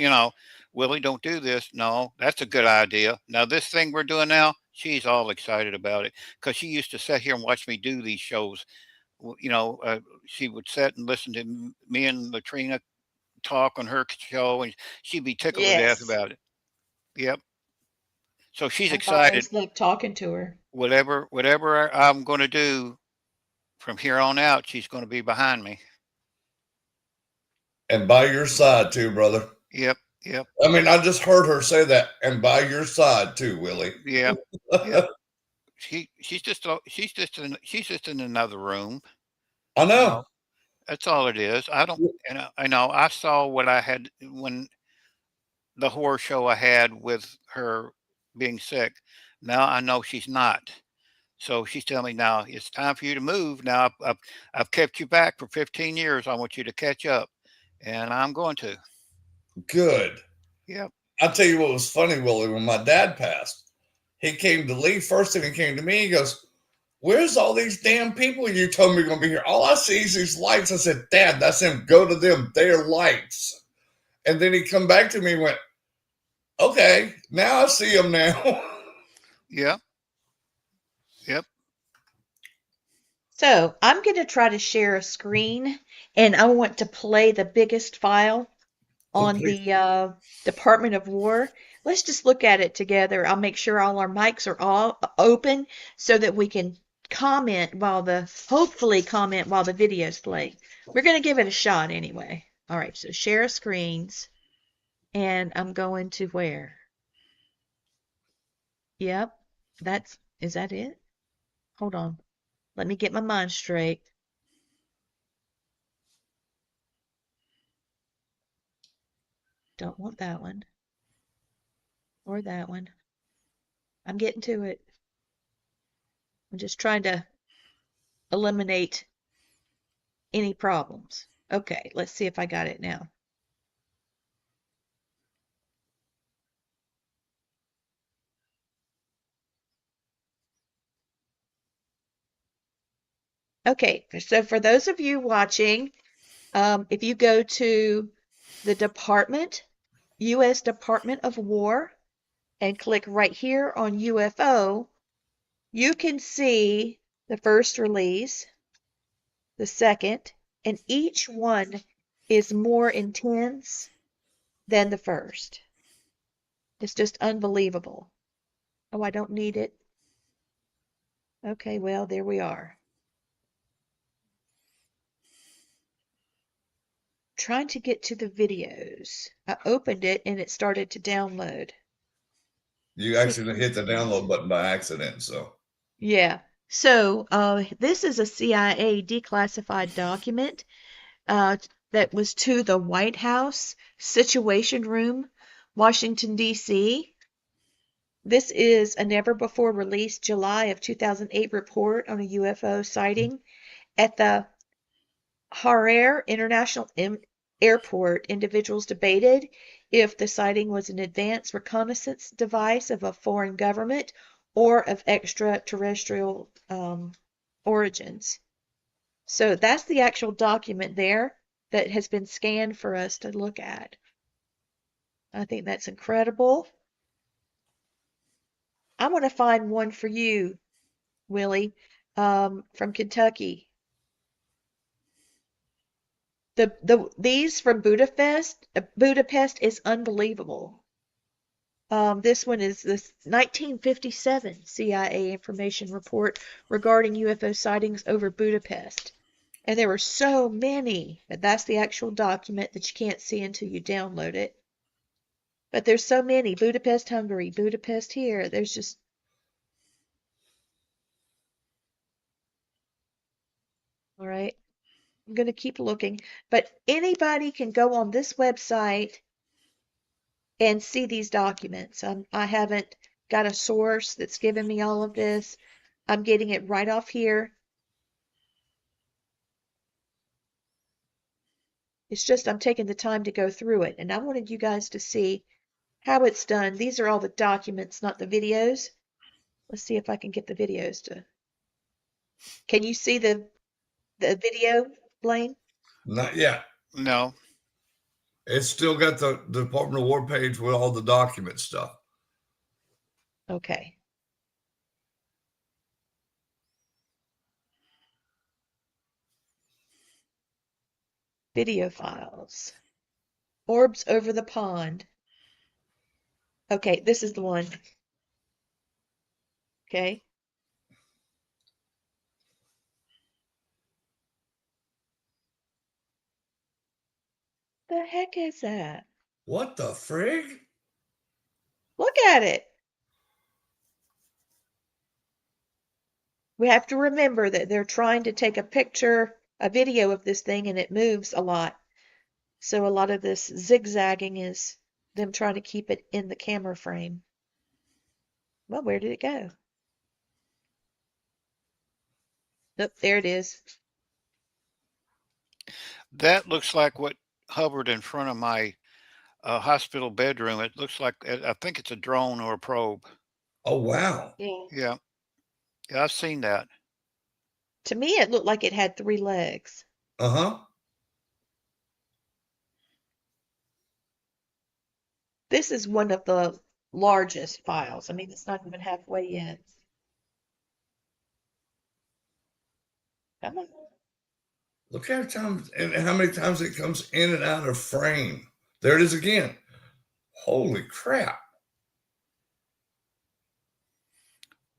Willie, don't do this. No, that's a good idea. Now this thing we're doing now, she's all excited about it because she used to sit here and watch me do these shows. She would sit and listen to me and Latrina talk on her show, and she'd be tickled to death Yes. about it. Yep. So she's I've excited. always loved talking to her. Whatever I'm going to do from here on out, she's going to be behind me. And by your side too, brother. Yep. Yep. I mean, I just heard her say that, and by your side too, Willie. Yep. Yep. She's just in another room. I You know. know, that's all it is. I don't. I know. I saw what I had when the horror show I had with her being sick. Now I know she's not. So she's telling me now it's time for you to move. Now I've kept you back for 15 years. I want you to catch up, and I'm going to. Good. Yep. I'll tell you what was funny, Willie, when my dad passed, he came to leave first and he came to me. He goes, "Where's all these damn people you told me were going to be here? All I see is these lights." I said, "Dad, that's them. Go to them. They're lights." And then he come back to me and went, "Okay, now I see them now." Yep. Yep. So I'm going to try to share a screen, and I want to play the biggest file on please. the Department of War. Let's just look at it together. I'll make sure all our mics are all open so that we can hopefully comment while the videos play. We're going to give it a shot anyway. All right, so share screens, and I'm going to where? Yep, is that it? Hold on. Let me get my mind straight. Don't want that one. Or that one. I'm getting to it. I'm just trying to eliminate any problems. Okay, let's see if I got it now. Okay, so for those of you watching, if you go to the U.S. Department of War, and click right here on UFO, you can see the first release, the second, and each one is more intense than the first. It's just unbelievable. Oh, I don't need it. Okay, well, there we are. Trying to get to the videos. I opened it and it started to download. You actually hit the download button by accident, so. Yeah. So this is a CIA declassified document that was to the White House Situation Room, Washington, D.C. This is a never before released July of 2008 report on a UFO sighting at the Harare International Airport. Individuals debated if the sighting was an advanced reconnaissance device of a foreign government or of extraterrestrial origins. So that's the actual document there that has been scanned for us to look at. I think that's incredible. I want to find one for you, Willie, from Kentucky. These from Budapest is unbelievable. This one is this 1957 CIA information report regarding UFO sightings over Budapest. And there were so many, but that's the actual document that you can't see until you download it. But there's so many. Budapest, Hungary, Budapest here. There's just... All right. I'm going to keep looking. But anybody can go on this website and see these documents. I haven't got a source that's given me all of this. I'm getting it right off here. It's just I'm taking the time to go through it, and I wanted you guys to see how it's done. These are all the documents, not the videos. Let's see if I can get the videos to. Can you see the video, Blaine? Not yet. No. It's still got the Department of War page with all the document stuff. Okay. Video files. Orbs over the pond. Okay, this is the one. Okay. The heck is that? What the frig? Look at it. We have to remember that they're trying to take a picture, a video of this thing, and it moves a lot. So a lot of this zigzagging is them trying to keep it in the camera frame. Well, where did it go? Nope, there it is. That looks like what hovered in front of my hospital bedroom. It looks like, I think it's a drone or a probe. Oh, wow. Yeah. Yeah. Yeah, I've seen that. To me, it looked like it had 3 legs. Uh-huh. This is one of the largest files. I mean, it's not even halfway in. Come on. Look how times and how many times it comes in and out of frame. There it is again. Holy crap.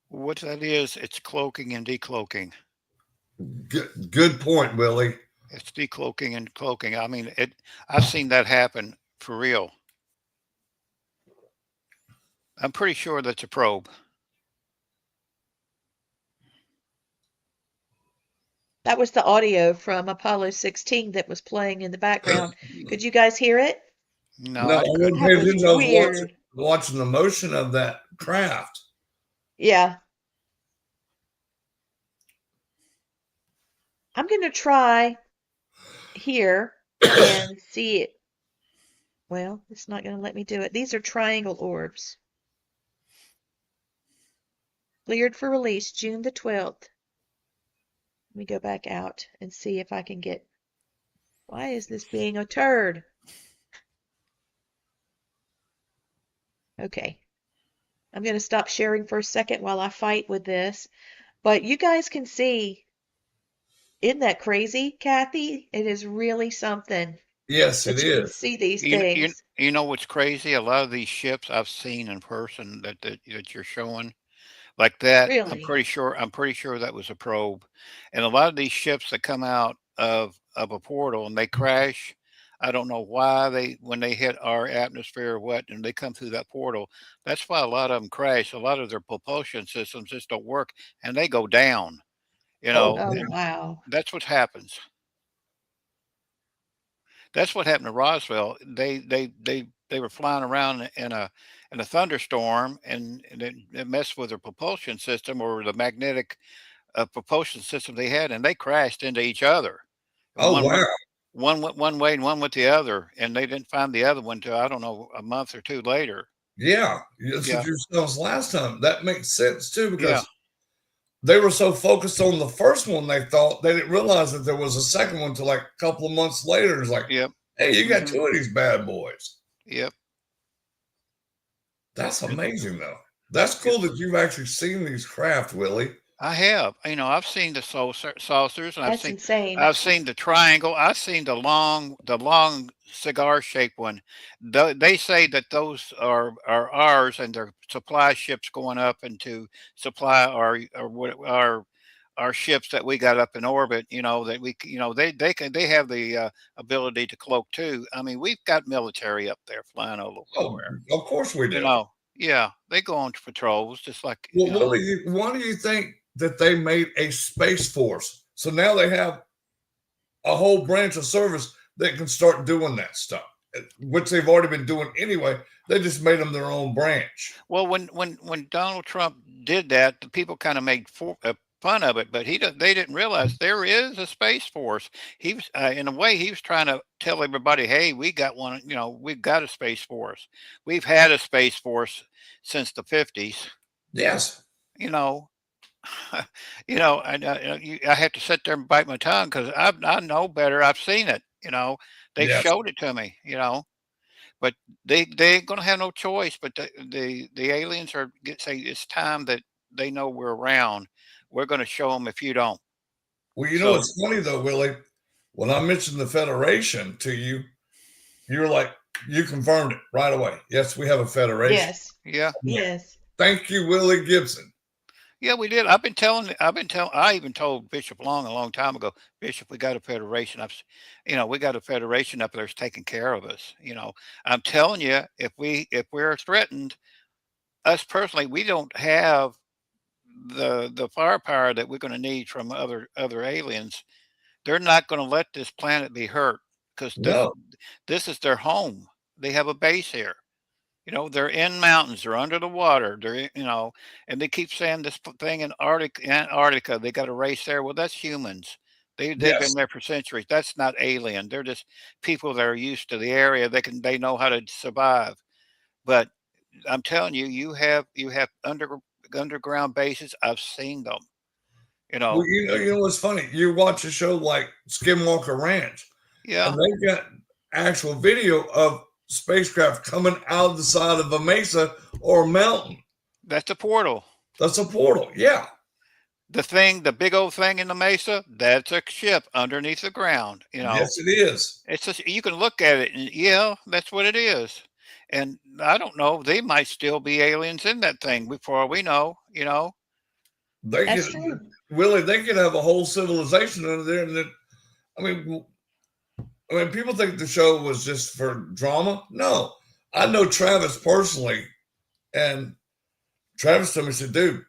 What that is, it's cloaking and decloaking. Good point, Willie. It's decloaking and cloaking. I mean, I've seen that happen for real. I'm pretty sure that's a probe. That was the audio from Apollo 16 that was playing in the background. Could you guys hear it? No, No, I I couldn't. wasn't That paying was attention. I was weird. watching the motion of that craft. Yeah. I'm going to try here and see it. Well, it's not going to let me do it. These are triangle orbs. Cleared for release June the 12th. Let me go back out and see if I can get. Why is this being a turd? Okay. I'm going to stop sharing for a second while I fight with this. But you guys can see, isn't that crazy, Kathy? It is really something Yes, it that you can is. see these You things. know what's crazy? A lot of these ships I've seen in person that you're showing, like that. I'm Really? pretty sure that was a probe. And a lot of these ships that come out of a portal and they crash, I don't know why when they hit our atmosphere or what, and they come through that portal. That's why a lot of them crash. A lot of their propulsion systems just don't work and they go down. You Oh, know, Oh, and wow. that's what happens. That's what happened to Roswell. They were flying around in a thunderstorm, and it messed with their propulsion system or the magnetic propulsion system they had, and they crashed into each other. And oh, wow. one went one way and one went the other, and they didn't find the other one till I don't know a month or two later. Yeah. That's Yeah, what you were telling us last time. That makes sense too, yeah, because they were so focused on the first one, they thought they didn't realize that there was a second one till like a couple of months later. It's like, yep, hey, you got hmm 2 of these bad boys. yep. That's amazing, though. That's cool that you've actually seen these craft, Willie. I have. You know, I've seen the saucers, and That's insane. I've seen the triangle. I've seen the long cigar shaped one. They say that those are ours, and they're supply ships going up into supply our ships that we got up in orbit. You know that they have the ability to cloak too. I mean, we've got military up there flying all over Oh, nowhere. of course we You do. know, yeah, they go on patrols just like Well, Willie, why do you think that they made a space force? So now they have a whole branch of service that can start doing that stuff, which they've already been doing anyway. They just made them their own branch. Well, when Donald Trump did that, the people kind of made fun of it, but they didn't realize there is a space force. He was, in a way, he was trying to tell everybody, "Hey, we got one. You know, we've got a space force. We've had a space force since the '50s." Yes. you know, I have to sit there and bite my tongue because I know better. I've seen it. They Yes. showed it to me. But they ain't gonna have no choice. But the aliens say it's time that they know we're around. We're gonna show them if you don't. Well, you know So what's funny though, Willie? When I mentioned the Federation to you, you were like, you confirmed it right away. Yes, we have a Federation. Yes. yeah, Yes. Thank you, Willie Gibson. yeah, we did. I even told Bishop Long a long time ago, Bishop, we got a federation. We got a federation up there that's taking care of us. I'm telling you, if we're threatened, us personally, we don't have the firepower that we're going to need from other aliens. They're not going to let this planet be hurt because No. this is their home. They have a base here. They're in mountains, they're under the water, and they keep saying this thing in Antarctica, they got a race there. Well, that's humans. They've Yes. been there for centuries. That's not alien. They're just people that are used to the area. They know how to survive. But I'm telling you, you have underground bases. I've seen them. Well, you know what's funny? You watch a show like Skinwalker Ranch, Yeah, and they've got actual video of spacecraft coming out of the side of a mesa or a mountain. that's a portal. That's a portal. Yeah. The big old thing in the mesa, that's a ship underneath the ground. Yes, it is. It's just you can look at it and yeah, that's what it is. And I don't know, they might still be aliens in that thing before we know. They That's could, true. Willie, they could have a whole civilization under there. And I mean, people think the show was just for drama. No, I know Travis personally, and Travis told me, he said, "Dude,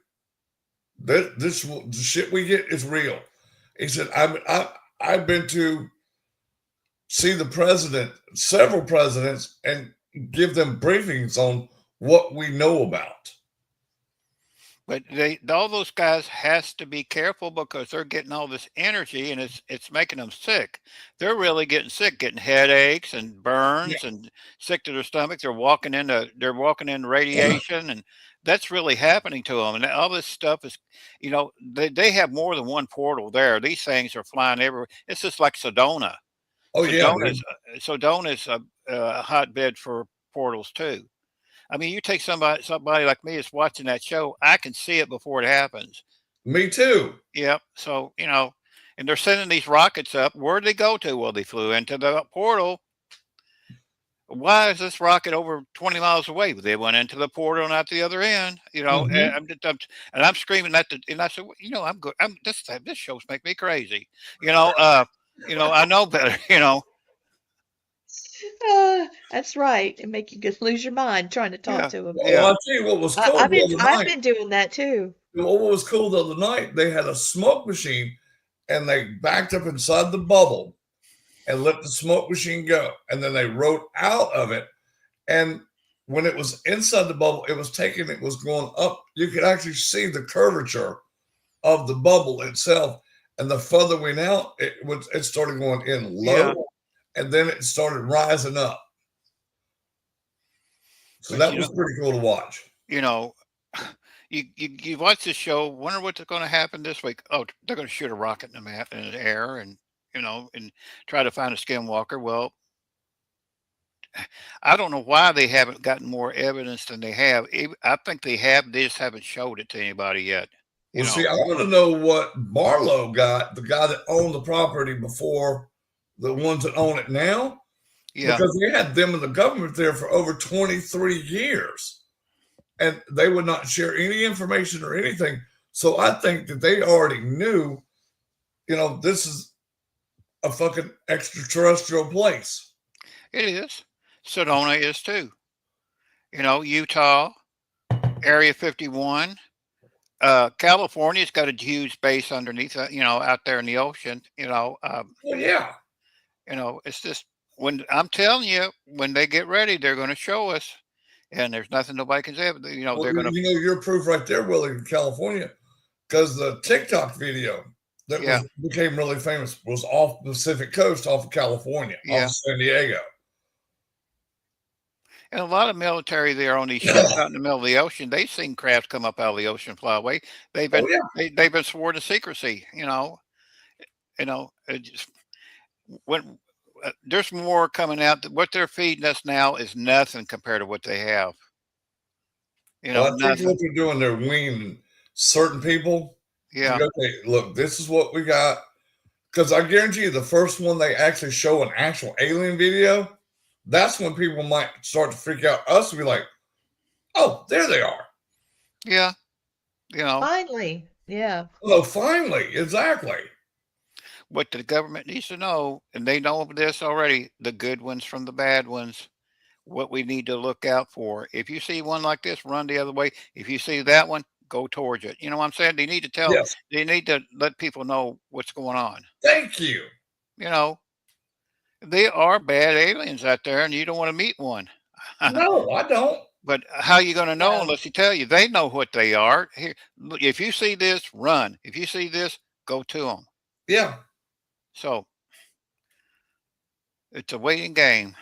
this the shit we get is real." He said, I've been to see the president, several presidents, and give them briefings on what we know about." But all those guys has to be careful because they're getting all this energy and it's making them sick. They're really getting sick, getting headaches and burns and sick to their stomach. They're walking into radiation and that's really happening to them. And all this stuff is, they have more than one portal there. These things are flying everywhere. It's just like Sedona. Oh yeah, Sedona's a hotbed for portals too. I mean, you take somebody like me that's watching that show, I can see it before it happens. me too. Yep. So, and they're sending these rockets up. Where'd they go to? Well, they flew into the portal. Why is this rocket over 20 miles away? They went into the portal and out the other end, Mhm. and I'm screaming and I said, I'm good. This shows make me crazy. I know better, That's right. And make you just lose your mind trying to talk Yeah. to them. Well, Yeah. I'll tell you what was cool I've the other I've night. been doing that too. What was cool the other night? They had a smoke machine, and they backed up inside the bubble and let the smoke machine go, and then they rode out of it. And when it was inside the bubble, it was going up. You could actually see the curvature of the bubble itself. And the further we went out, it started going in low, Yeah. and then it started rising up. So But, that was pretty cool to watch. You watch this show, wonder what's going to happen this week. Oh, they're going to shoot a rocket in the air and try to find a skinwalker. Well, I don't know why they haven't gotten more evidence than they have. I think they have. They just haven't showed it to anybody yet. Well, see, I want to know what Barlow got, the guy that owned the property before the ones that own it now. Yeah. Because they had them in the government there for over 23 years. And they would not share any information or anything. So I think that they already knew, this is a fucking extraterrestrial place. It is. Sedona is too. Utah, Area 51. California's got a huge base underneath, out there in the ocean. Well, yeah. It's just when I'm telling you, when they get ready, they're going to show us, and there's nothing nobody can say. Well, they're going to. You're proof right there, Willie, in California, because the TikTok video that became really famous was off the Pacific Coast, off of California, off of San Diego. And a lot of military there on these ships out in the middle of the ocean, they've seen crafts come up out of the ocean, fly away. They've Oh been yeah. they've been sworn to secrecy. It just, when there's more coming out. What they're feeding us now is nothing compared to what they have. Well, I think what Nothing. they're doing, they're weaning certain people to Yeah. go, okay, look, this is what we got. Because I guarantee you, the first one they actually show an actual alien video, that's when people might start to freak out. Us will be like, oh, there they are. Yeah. Finally. Yeah. Oh, finally, exactly. What the government needs to know, and they know this already, the good ones from the bad ones, what we need to look out for. If you see one like this, run the other way. If you see that one, go towards it. You know what I'm saying? Yes. They need to let people know what's going on. Thank you. You know, they are bad aliens out there, and you don't want to meet one. No, I don't. But how you going to know Yeah. unless you tell you? They know what they are. Here, if you see this, run. If you see this, go to them. Yeah. So it's a waiting game.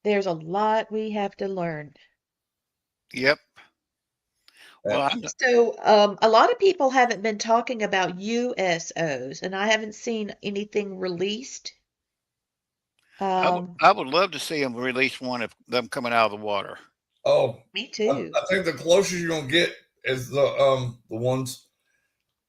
There's a lot we have to learn. Yep. Well, So, a lot of people haven't been talking about USOs, and I haven't seen anything released. I would love to see them release one of them coming out of the water. Oh, Me too. I think the closest you're gonna get is the ones.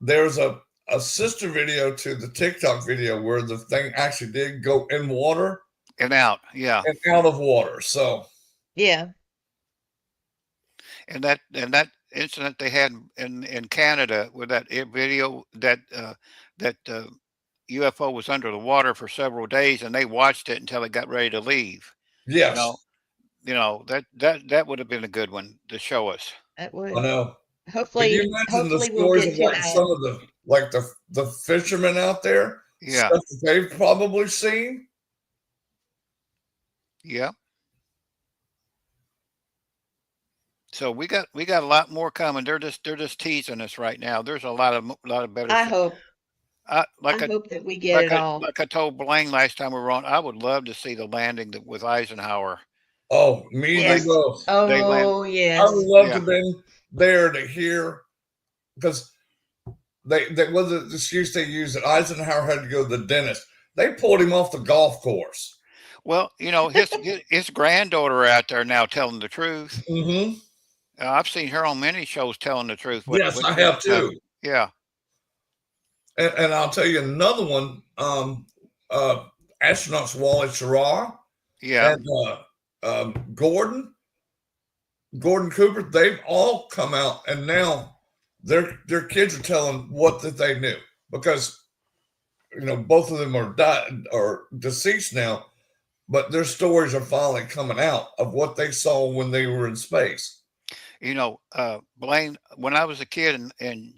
There's a sister video to the TikTok video where the thing actually did go in water And out, yeah. and out of water. So Yeah. And that incident they had in Canada with that video that UFO was under the water for several days, and they watched it until it got ready to leave. yes, That would have been a good one to show us. That I would. know. Can Hopefully, you imagine the hopefully we'll stories get of to like that. some of the fishermen out there? Yeah. Stuff that they've probably seen. Yeah. So we got a lot more coming. They're just teasing us right now. There's a lot of better. I hope. I Like hope that we get it all. like I told Blaine last time we were on, I would love to see the landing with Eisenhower. Oh, me Yes. they both. They land. Oh, I yes. would love to Yeah. have been there to hear, because they was the excuse they used that Eisenhower had to go to the dentist. They pulled him off the golf course. Well, his granddaughter out there now telling the truth. Mm-hmm. I've seen her on many shows telling the truth. Yes, I have too. Yeah. And I'll tell you another one. Astronauts Wally Schirra Yeah. and Gordon Cooper. They've all come out, and now their kids are telling what that they knew, because both of them are died or deceased now, but their stories are finally coming out of what they saw when they were in space. Blaine, when I was a kid in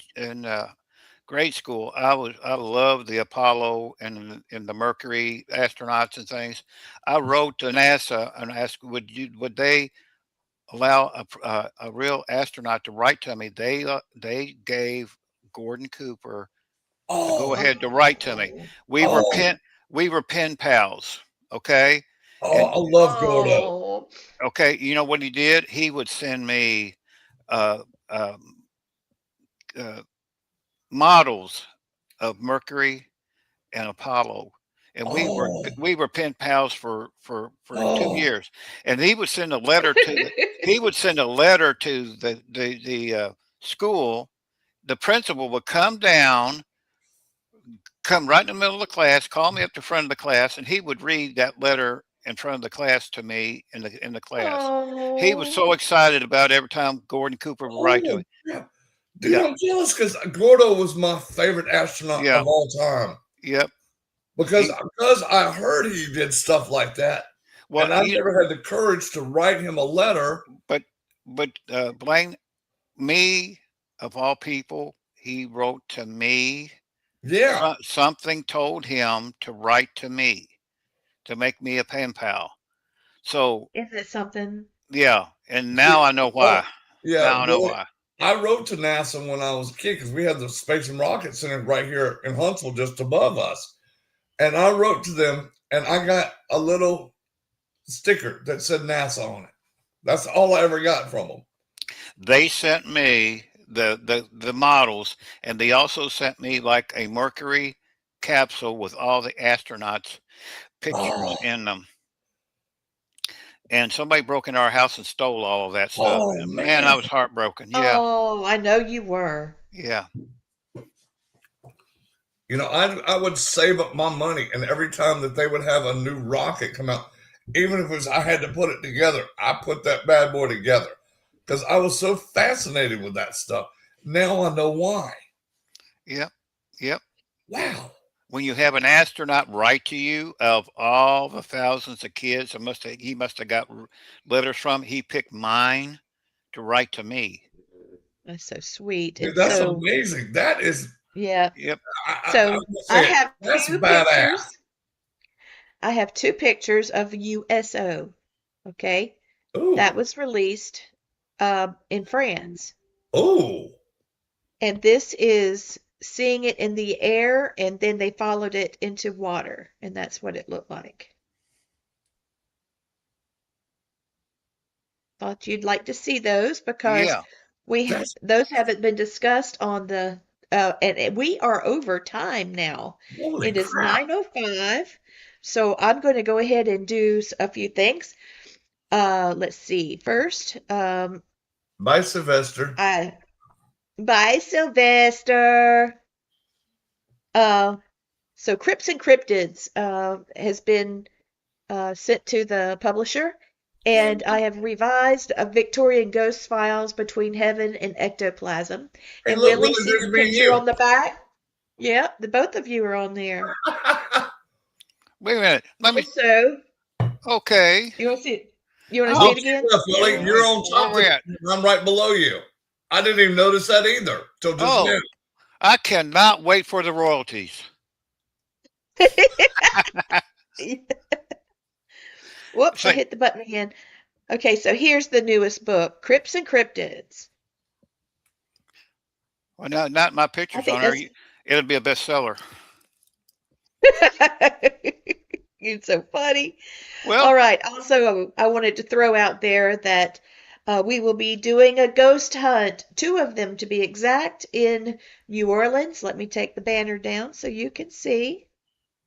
grade school, I loved the Apollo and the Mercury astronauts and things. I wrote to NASA and asked, would they allow a real astronaut to write to me? They gave Gordon Cooper to go ahead to write to me. We were pen pals. Okay. Oh, I love Gordo. Oh, Okay. You know what he did? He would send me models of Mercury and Apollo, and we were pen pals for 2 years. And he would send a letter to the school. The principal would come down, come right in the middle of the class, call me up to front of the class, and he would read that letter in front of the class to me in the class. He was so excited about every time Gordon Cooper would write to me. Yeah. Dude, I'm jealous because Gordo was my favorite astronaut Yeah. of all time. Yep. Because I heard he did stuff like that. Well, and I never had the courage to write him a letter. But Blaine, me of all people, he wrote to me. Yeah. Something told him to write to me, to make me a pen pal. So is it something? yeah, and now I know why. Yeah. Now I know why. I wrote to NASA when I was a kid because we had the Space and Rocket Center right here in Huntsville, just above us. And I wrote to them, and I got a little sticker that said NASA on it. That's all I ever got from them. They sent me the models, and they also sent me like a Mercury capsule with all the astronauts pictures Oh, in them. And somebody broke into our house and stole all of that stuff. oh And man, man. I was heartbroken. Yeah, Oh, I know you were. yeah. I would save up my money, and every time that they would have a new rocket come out, even if it was I had to put it together, I put that bad boy together because I was so fascinated with that stuff. Now I know why. Yep, yep. Wow. When you have an astronaut write to you, of all the thousands of kids he must have got letters from, he picked mine to write to me. That's so sweet. Dude, And that's so, amazing. That is, yeah. Yep. I'm So gonna I say it. have That's two badass. pictures. I have two pictures of USO. Okay. Ooh, That was released in France. ooh. And this is seeing it in the air, and then they followed it into water, and that's what it looked like. Thought you'd like to see those because Yeah. That's those haven't been discussed on the and we are over time now. holy It is crap. 9:05, so I'm going to go ahead and do a few things. Let's see. First, Bye, Sylvester. bye Sylvester. So Crypts and Cryptids has been sent to the publisher, and I have revised a Victorian Ghost Files Between Heaven and Ectoplasm. Hey, And look, Willie, Willie, see there's the me and picture you. on the back? Yep, the both of you are on there. Wait a minute. Let me. Also, Okay. you want to see it? You want to see Don't it you again? left, Willie. Where, You're where, on where top of we it. at? I'm right below you. I didn't even notice that either till just now. Oh, I cannot wait for the royalties. Whoops, I Say, hit the button again. Okay, so here's the newest book, Crypts and Cryptids. well, not my I pictures think on there. that's It'll be a bestseller. You're so funny. Well, All right. Also, I wanted to throw out there that we will be doing a ghost hunt, two of them to be exact, in New Orleans. Let me take the banner down so you can see.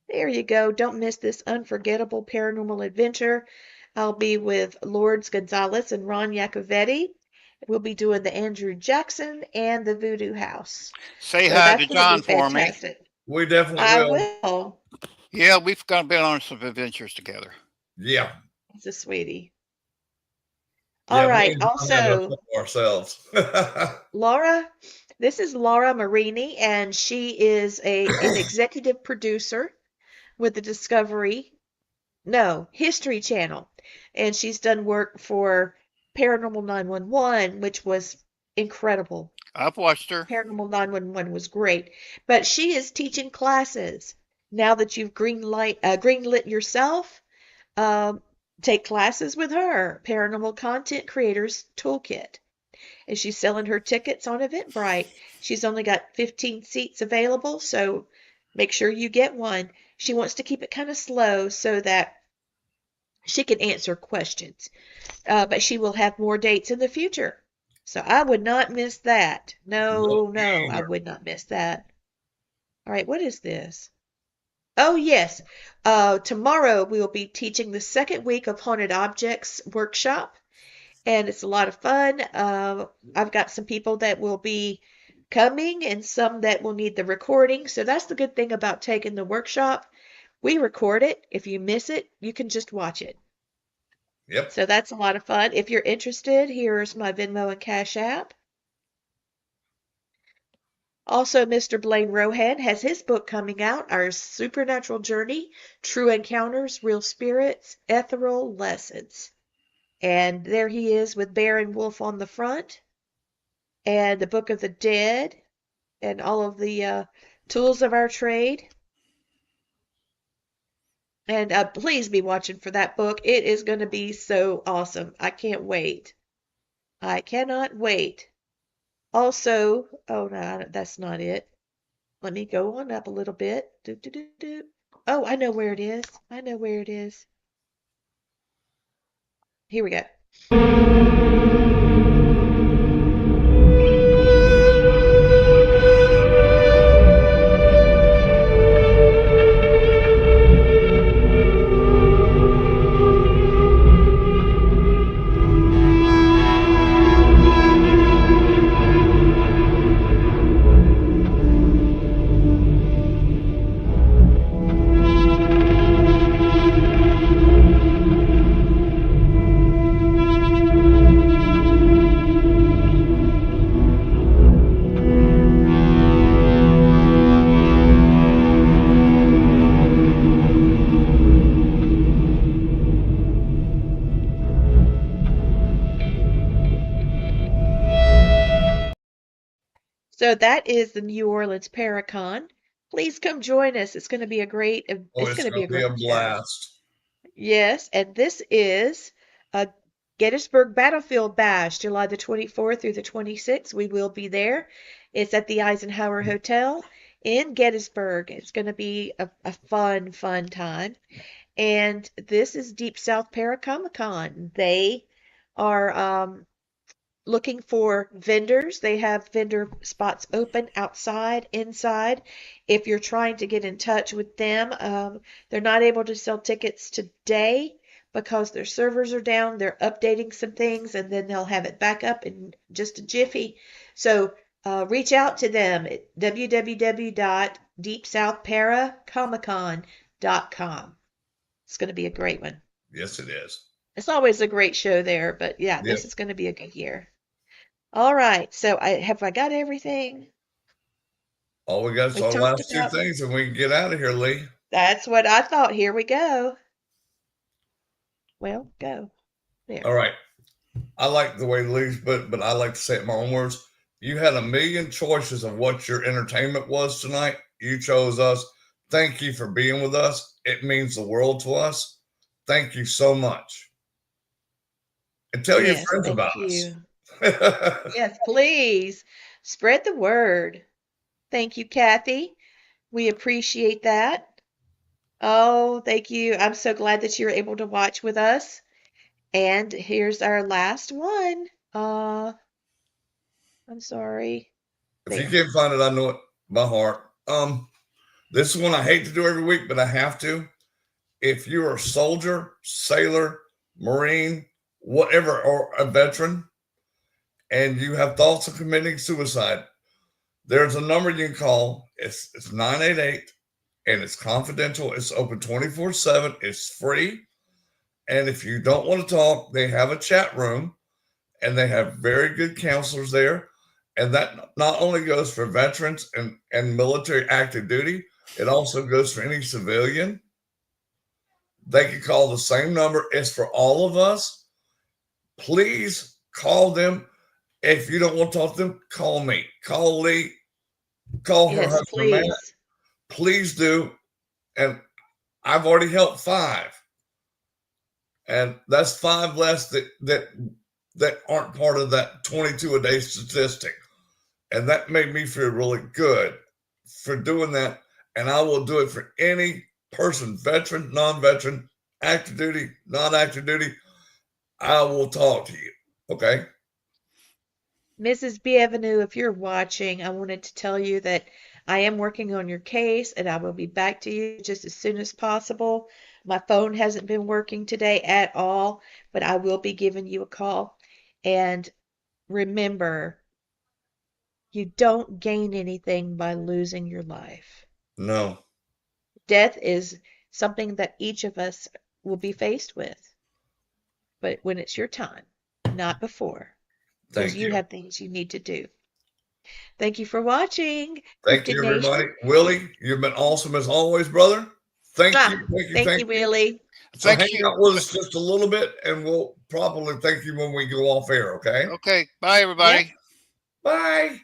There you go. Don't miss this unforgettable paranormal adventure. I'll be with Lourdes Gonzalez and Ron Iacovetti. We'll be doing the Andrew Jackson and the Voodoo House. say So hi to that's going to be John for me. fantastic. We definitely I will. will. Yeah, we've been on some adventures together. Yeah. It's a sweetie. Yeah, All me right. and John have a Also, couple ourselves. Laura, this is Laura Marini, and she is an executive producer with the History Channel. And she's done work for Paranormal 911, which was incredible. I've watched her. Paranormal 911 was great. But she is teaching classes. Now that you've greenlit yourself, um, take classes with her, Paranormal Content Creators Toolkit. And she's selling her tickets on Eventbrite. She's only got 15 seats available, so make sure you get one. She wants to keep it kind of slow so that she can answer questions. But she will have more dates in the future. So I would not miss that. No, No, I either. would not miss that. All right, what is this? Oh, yes. Tomorrow we will be teaching the second week of Haunted Objects workshop, and it's a lot of fun. I've got some people that will be coming and some that will need the recording. So that's the good thing about taking the workshop. We record it. If you miss it, you can just watch it. Yep. So that's a lot of fun. If you're interested, here's my Venmo and Cash App. Also, Mr. Blaine Rohan has his book coming out, Our Supernatural Journey, True Encounters, Real Spirits, Ethereal Lessons. And there he is with Bear and Wolf on the front, and the Book of the Dead, and all of the tools of our trade. And please be watching for that book. It is going to be so awesome. I can't wait. I cannot wait. Also, oh no, that's not it. Let me go on up a little bit. Oh, I know where it is. I know where it is. Here we go. So that is the New Orleans Paracon. Please come join us. It's going to be a great. Oh, It's it's going to be going a to be a great show. blast. Yes, and this is a Gettysburg Battlefield Bash, July the 24th through the 26th. We will be there. It's at the Eisenhower Hotel in Gettysburg. It's going to be a fun, fun time. And this is Deep South Paracomic-Con. They are looking for vendors. They have vendor spots open outside, inside. If you're trying to get in touch with them, they're not able to sell tickets today because their servers are down. They're updating some things and then they'll have it back up in just a jiffy. So reach out to them at www.deepsouthparacomicon.com. It's going to be a great one. Yes, it is. It's always a great show there, but yeah, this is going to be a good year. All right, so have I got everything? All we got is We our talked last two about- things, and we can get out of here, Lee. That's what I thought. Here we go. Well, go. There. All right. I like the way Lee's, but I like to say it in my own words. You had a million choices of what your entertainment was tonight. You chose us. Thank you for being with us. It means the world to us. Thank you so much. And tell your friends thank about you. us. Yes, please spread the word. Thank you, Kathy. We appreciate that. Oh, thank you. I'm so glad that you're able to watch with us. And here's our last one. I'm sorry. If you can't find it, I know it by heart. This is one I hate to do every week, but I have to. If you're a soldier, sailor, Marine, whatever, or a veteran, and you have thoughts of committing suicide, there's a number you can call. It's 988, and it's confidential. It's open 24/7. It's free. And if you don't want to talk, they have a chat room, and they have very good counselors there. And that not only goes for veterans and military active duty, it also goes for any civilian. They can call the same number. It's for all of us. Please call them. If you don't want to talk to them, call me. Call Lee. Call her Yes, husband, Matt. please. Please do. And I've already helped 5. And that's 5 less that aren't part of that 22 a day statistic. And that made me feel really good for doing that. And I will do it for any person, veteran, non-veteran, active duty, non-active duty. I will talk to you. Okay. Mrs. Bienvenue, if you're watching, I wanted to tell you that I am working on your case and I will be back to you just as soon as possible. My phone hasn't been working today at all, but I will be giving you a call. And remember, you don't gain anything by losing your life. No. Death is something that each of us will be faced with. But when it's your time, not before. Because Thank you you. have things you need to do. Thank you for watching. Thank you, everybody. Willie, you've been awesome as always, brother. Thank you. Thank you, Willie. So Thank hang you. out with us just a little bit, and we'll probably thank you when we go off air, okay? Okay. Bye, everybody. Yep. Bye.